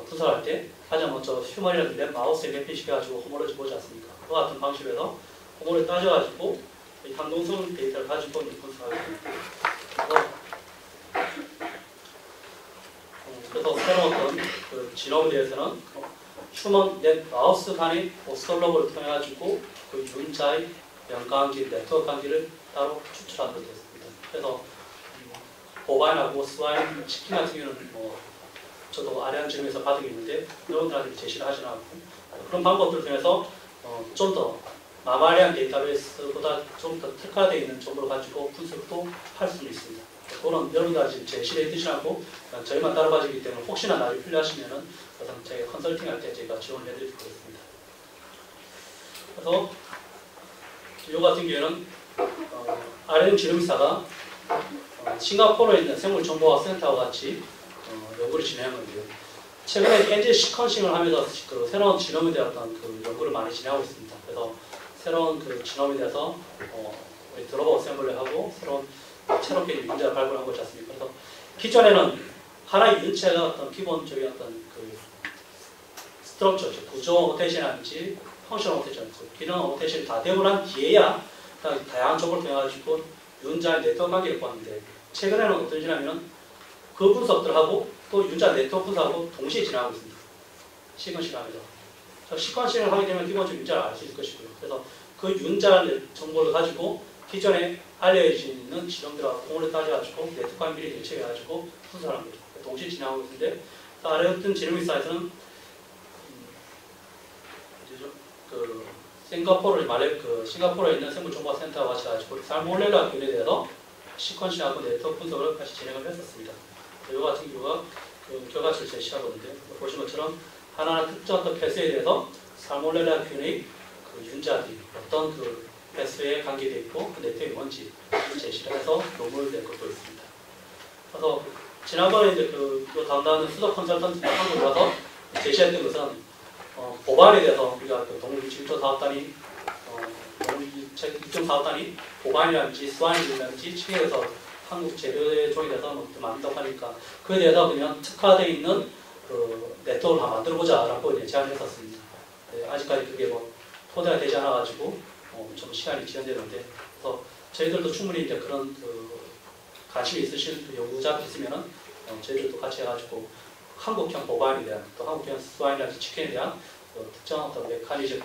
분석할 때 가장 먼저 휴먼이라든지 마우스에 매핑시켜가지고 호모로지 보지 않습니까? 그와 같은 방식으로 호모를 따져가지고 항동성 데이터를 가지고 분석하게 됩니다. 그래서 새로운 어떤 그 지nom에 대해서는 휴먼 넷 마우스 간의 오스톨로그를 통해 가지고 그 윤자의 연관계, 네트워크 관계를 따로 추출하도록 되어 있습니다. 그래서 보반하고 스와인, 치킨 같은 경우는 뭐 저도 아래한 점에서 받은 게 있는데 여러분들한테 제시를 하지는 않고 그런 방법들을 통해서 좀 더 마마리안 데이터베이스보다 좀 더 특화되어 있는 정보를 가지고 분석도 할 수 있습니다. 그거는 여러분들 지금 제시를 해드리지 않고 저희만 따라가지기 때문에 혹시나 나중에 필요하시면은 저희가 컨설팅 할 때 저희가 지원을 해드릴 거겠습니다. 그래서 이 같은 경우에는 RM 지능사가 싱가포르에 있는 생물정보학 센터와 같이 연구를 진행한 건데요. 최근에 엔진 시퀀싱을 하면서 그 새로운 지nom에 대한 그 연구를 많이 진행하고 있습니다. 그래서 새로운 그 지nom에 대해서 드롭 어셈블리 하고 새로운 새롭게 문제를 발굴한 것이 않습니까? 그래서 기존에는 하나의 인체가 어떤 기본적인 어떤 그 스트럭처, 구조 오테이션이라든지 펑션 오테이션, 기능 오테이션이 다 되고 난 뒤에야 다양한 정보를 통해가지고 유전자의 네트워크 관계를 보았는데 최근에는 어떤 지냐면은 그 분석들하고 또 유전자 네트워크 분석하고 동시에 진행하고 있습니다. 시퀀싱하면서. 시퀀싱을 하게 되면 기본적인 유전자를 알 수 있을 것이고요. 그래서 그 유전자 정보를 가지고 기존에 알려져 있는 지점들하고 공을 따져가지고 네트워크 관계를 예측해가지고 분석하는 거죠. 동시에 진행하고 있는데 아래 어떤 지능의사에서는 그 싱가포르에 있는 생물정보센터와 같이 가지고 살모넬라 균에 대해서 시퀀싱하고 네트워크 분석을 같이 진행을 했었습니다. 이 같은 경우가 그 결과치를 제시하거든요. 보신 것처럼 하나하나 특정 어떤 패스에 대해서 살모넬라 균의 그 유전자들이 어떤 그 패스에 관계되어 있고 그 네트워크가 뭔지 제시를 해서 논문을 낸 것도 있습니다. 그래서 지난번에 이제 그 담당하는 수석 컨설턴트 한국 와서 제시했던 것은 보반에 대해서 우리가 그 동물육종 사업단이 동물육종 사업단이 보반이라든지 스와인이라든지 층에서 한국 재료의 종에 대해서 좀 만든다고 하니까 그에 대해서 그냥 특화되어 있는 그 네트워크를 한번 만들어보자라고 이제 제안을 했었습니다. 네, 아직까지 그게 뭐 토대가 되지 않아가지고 좀 시간이 지연되는데 그래서 저희들도 충분히 이제 그런 그 관심이 있으신 그 연구자 있으면은 저희들도 같이 해가지고 한국형 보반에 대한 또 한국형 스와인이라든지 치킨에 대한 특정 어떤 메커니즘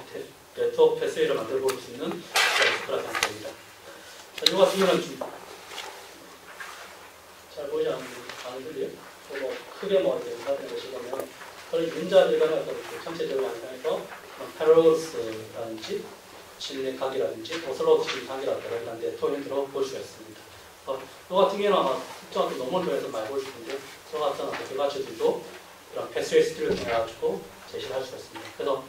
네트워크 패스웨이를 만들어 볼 수 있는 그런 생각입니다. 이 같은 경우는 좀 잘 보이지 않으세요? 뭐 크게 뭐 이렇게 사진 보시면 그런 유전자들 간의 어떤 전체적인 관계에서 패러로스라든지 진리각이라든지 오슬로트 관계라든지 이런 네트워크로 볼 수가 있습니다. 이 같은 경우는 아마 특정 어떤 논문을 통해서 많이 볼 수 있는데 저 같은 어떤 결과치들도 이런 패스웨이 스킬을 통해 가지고 제시를 할 수가 있습니다. 그래서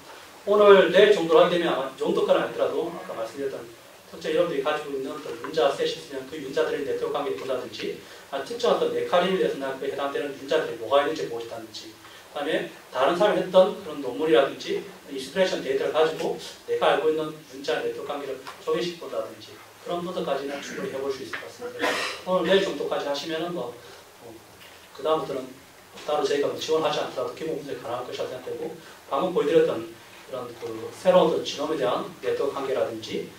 오늘 내일 정도로 하게 되면 아마 이 정도까지는 아니더라도 아까 말씀드렸던 특정 여러분들이 가지고 있는 어떤 유전자 셋이 있으면 그 유전자들의 네트워크 관계를 본다든지 특정 어떤 메커니즘에 대해서 그 해당되는 유전자들이 뭐가 있는지 보시다든지 그 다음에 다른 사람이 했던 그런 논문이라든지 인스피레이션 데이터를 가지고 내가 알고 있는 유전자 네트워크 관계를 조회식 본다든지 그런 분석까지는 충분히 해볼 수 있을 것 같습니다. 오늘 내일 정도까지 하시면은 그 다음부터는 따로 저희가 지원하지 않더라도 기본 분석이 가능할 것이라고 생각되고 방금 보여드렸던 이런 그 새로운 지놈에 대한 네트워크 관계라든지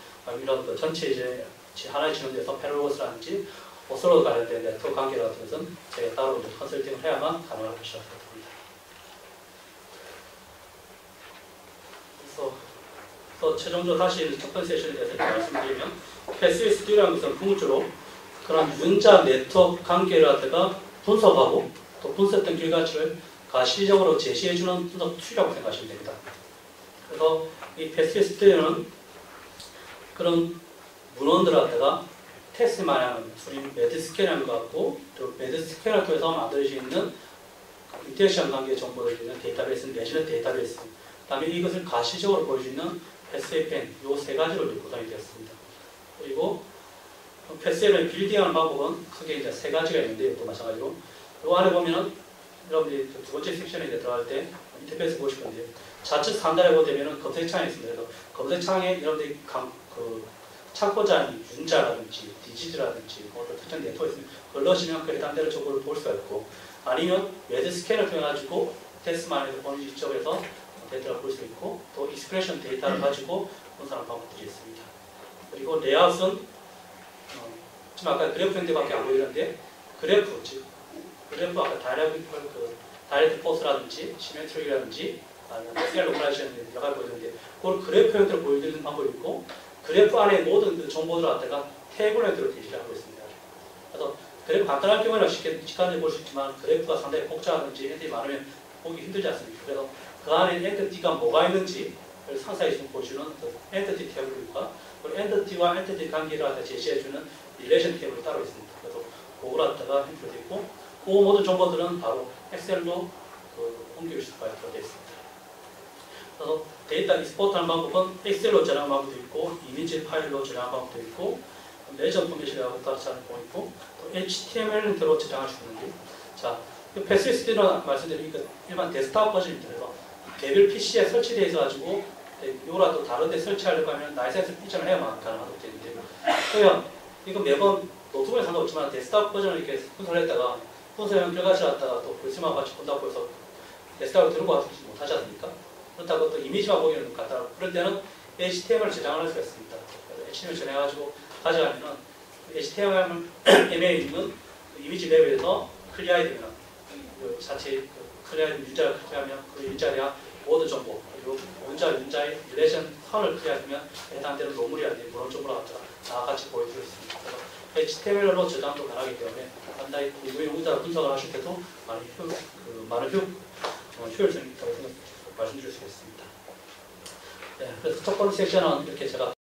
이런 그 전체 이제 하나의 지놈에 대해서 패러로스라든지 오슬로 관련된 네트워크 관계라는 것은 저희가 따로 이제 컨설팅을 해야만 가능할 것이라고 생각합니다. 그래서 최종적으로 다시 첫 번째 세션에 대해서 말씀드리면 패스웨이 스튜디오라는 것은 궁극적으로 그런 유전자 네트워크 관계라든가 분석하고 또 분석된 결과치를 가시적으로 제시해주는 분석 툴이라고 생각하시면 됩니다. 그래서 이 패스웨이 스튜디오는 그런 문헌들한테가 테스트만 하는 툴이 매드스캐너인 것 같고 또 매드스캐너를 통해서 만들 수 있는 인터랙션 관계 정보를 주는 데이터베이스는 내지는 데이터베이스 그 다음에 이것을 가시적으로 보여주는 패스웨이펜 이 세 가지로 구성이 되었습니다. 그리고 패스웨이펜 빌딩하는 방법은 크게 이제 세 가지가 있는데 이것도 마찬가지로 이 안에 보면은 여러분들이 두 번째 섹션에 들어갈 때 인터페이스 보실 건데요. 좌측 상단에 보시면은 검색창이 있습니다. 그래서 검색창에 여러분들이 찾고자 하는 유전자라든지 디지즈라든지 어떤 특정 네트워크가 있으면 그걸 넣으시면 그 해당되는 정보를 볼 수가 있고 아니면 매드 스캔을 통해 가지고 테스트만에서 보는 이쪽에서 데이터를 볼 수 있고 또 익스프레션 데이터를 가지고 분석하는 방법들이 있습니다. 그리고 레이아웃은 지금 아까 그래프 형태밖에 안 보이는데 그래프 아까 다이렉트 포스라든지 시메트릭이라든지 아니면 스케일 로컬라이제이션 여러 가지 보이는데 그걸 그래프 형태로 보여드리는 방법이 있고 그래프 안에 모든 그 정보들을 갖다가 테이블 형태로 제시를 하고 있습니다. 그래서 그래프 간단할 경우에는 직관적으로 볼 수 있지만 그래프가 상당히 복잡하든지 엔티티 많으면 보기 힘들지 않습니까? 그래서 그 안에 엔티티가 뭐가 있는지를 상세히 좀 보여주는 그 엔티티 테이블과 그리고 엔티티와 엔티티 관계를 갖다 제시해주는 릴레이션 테이블이 따로 있습니다. 그래서 그걸 갖다가 형태로 되어 있고 그 모든 정보들은 바로 엑셀로 옮길 수가 되어 있습니다. 그래서 데이터 익스포트하는 방법은 엑셀로 저장하는 방법도 있고 이미지 파일로 저장하는 방법도 있고 레전 포맷이라고 따로 보이고 또 HTML 형태로 저장할 수 있는데 자, 패스웨이 스튜디오는 말씀드린 그 일반 데스크탑 버전입니다. 그래서 개별 PC에 설치되어 있어가지고 이거라도 다른 데 설치하려고 하면 라이센스 피처를 해야만 가능하다고 되어 있는데 그러면 이거 매번 노트북에 상관없지만 데스크탑 버전을 이렇게 분석을 했다가 분석형 결과치를 갖다가 또 볼스만 같이 본다고 해서 데스크탑을 들고 가지 못하지 않습니까? 그렇다고 또 이미지만 보기는 간단하고 그럴 때는 HTML 저장을 할 수가 있습니다. 그래서 HTML 저장해가지고 가져가면은 HTML에 있는 이미지 레벨에서 클리어해야 되면 그 자체 클리어해야 문자를 클리어하면 그 일자리와 모든 정보 그리고 문자의 릴레이션 선을 클리어하면 해당되는 논문이 아닌 문헌 정보를 갖다가 다 같이 보여줄 수 있습니다. 그래서 HTML로 저장도 가능하기 때문에 상당히 문자 분석을 하실 때도 많은 효율성이 있다고 말씀드릴 수 있습니다. 네, 그래서 첫 번째 섹션은 이렇게 제가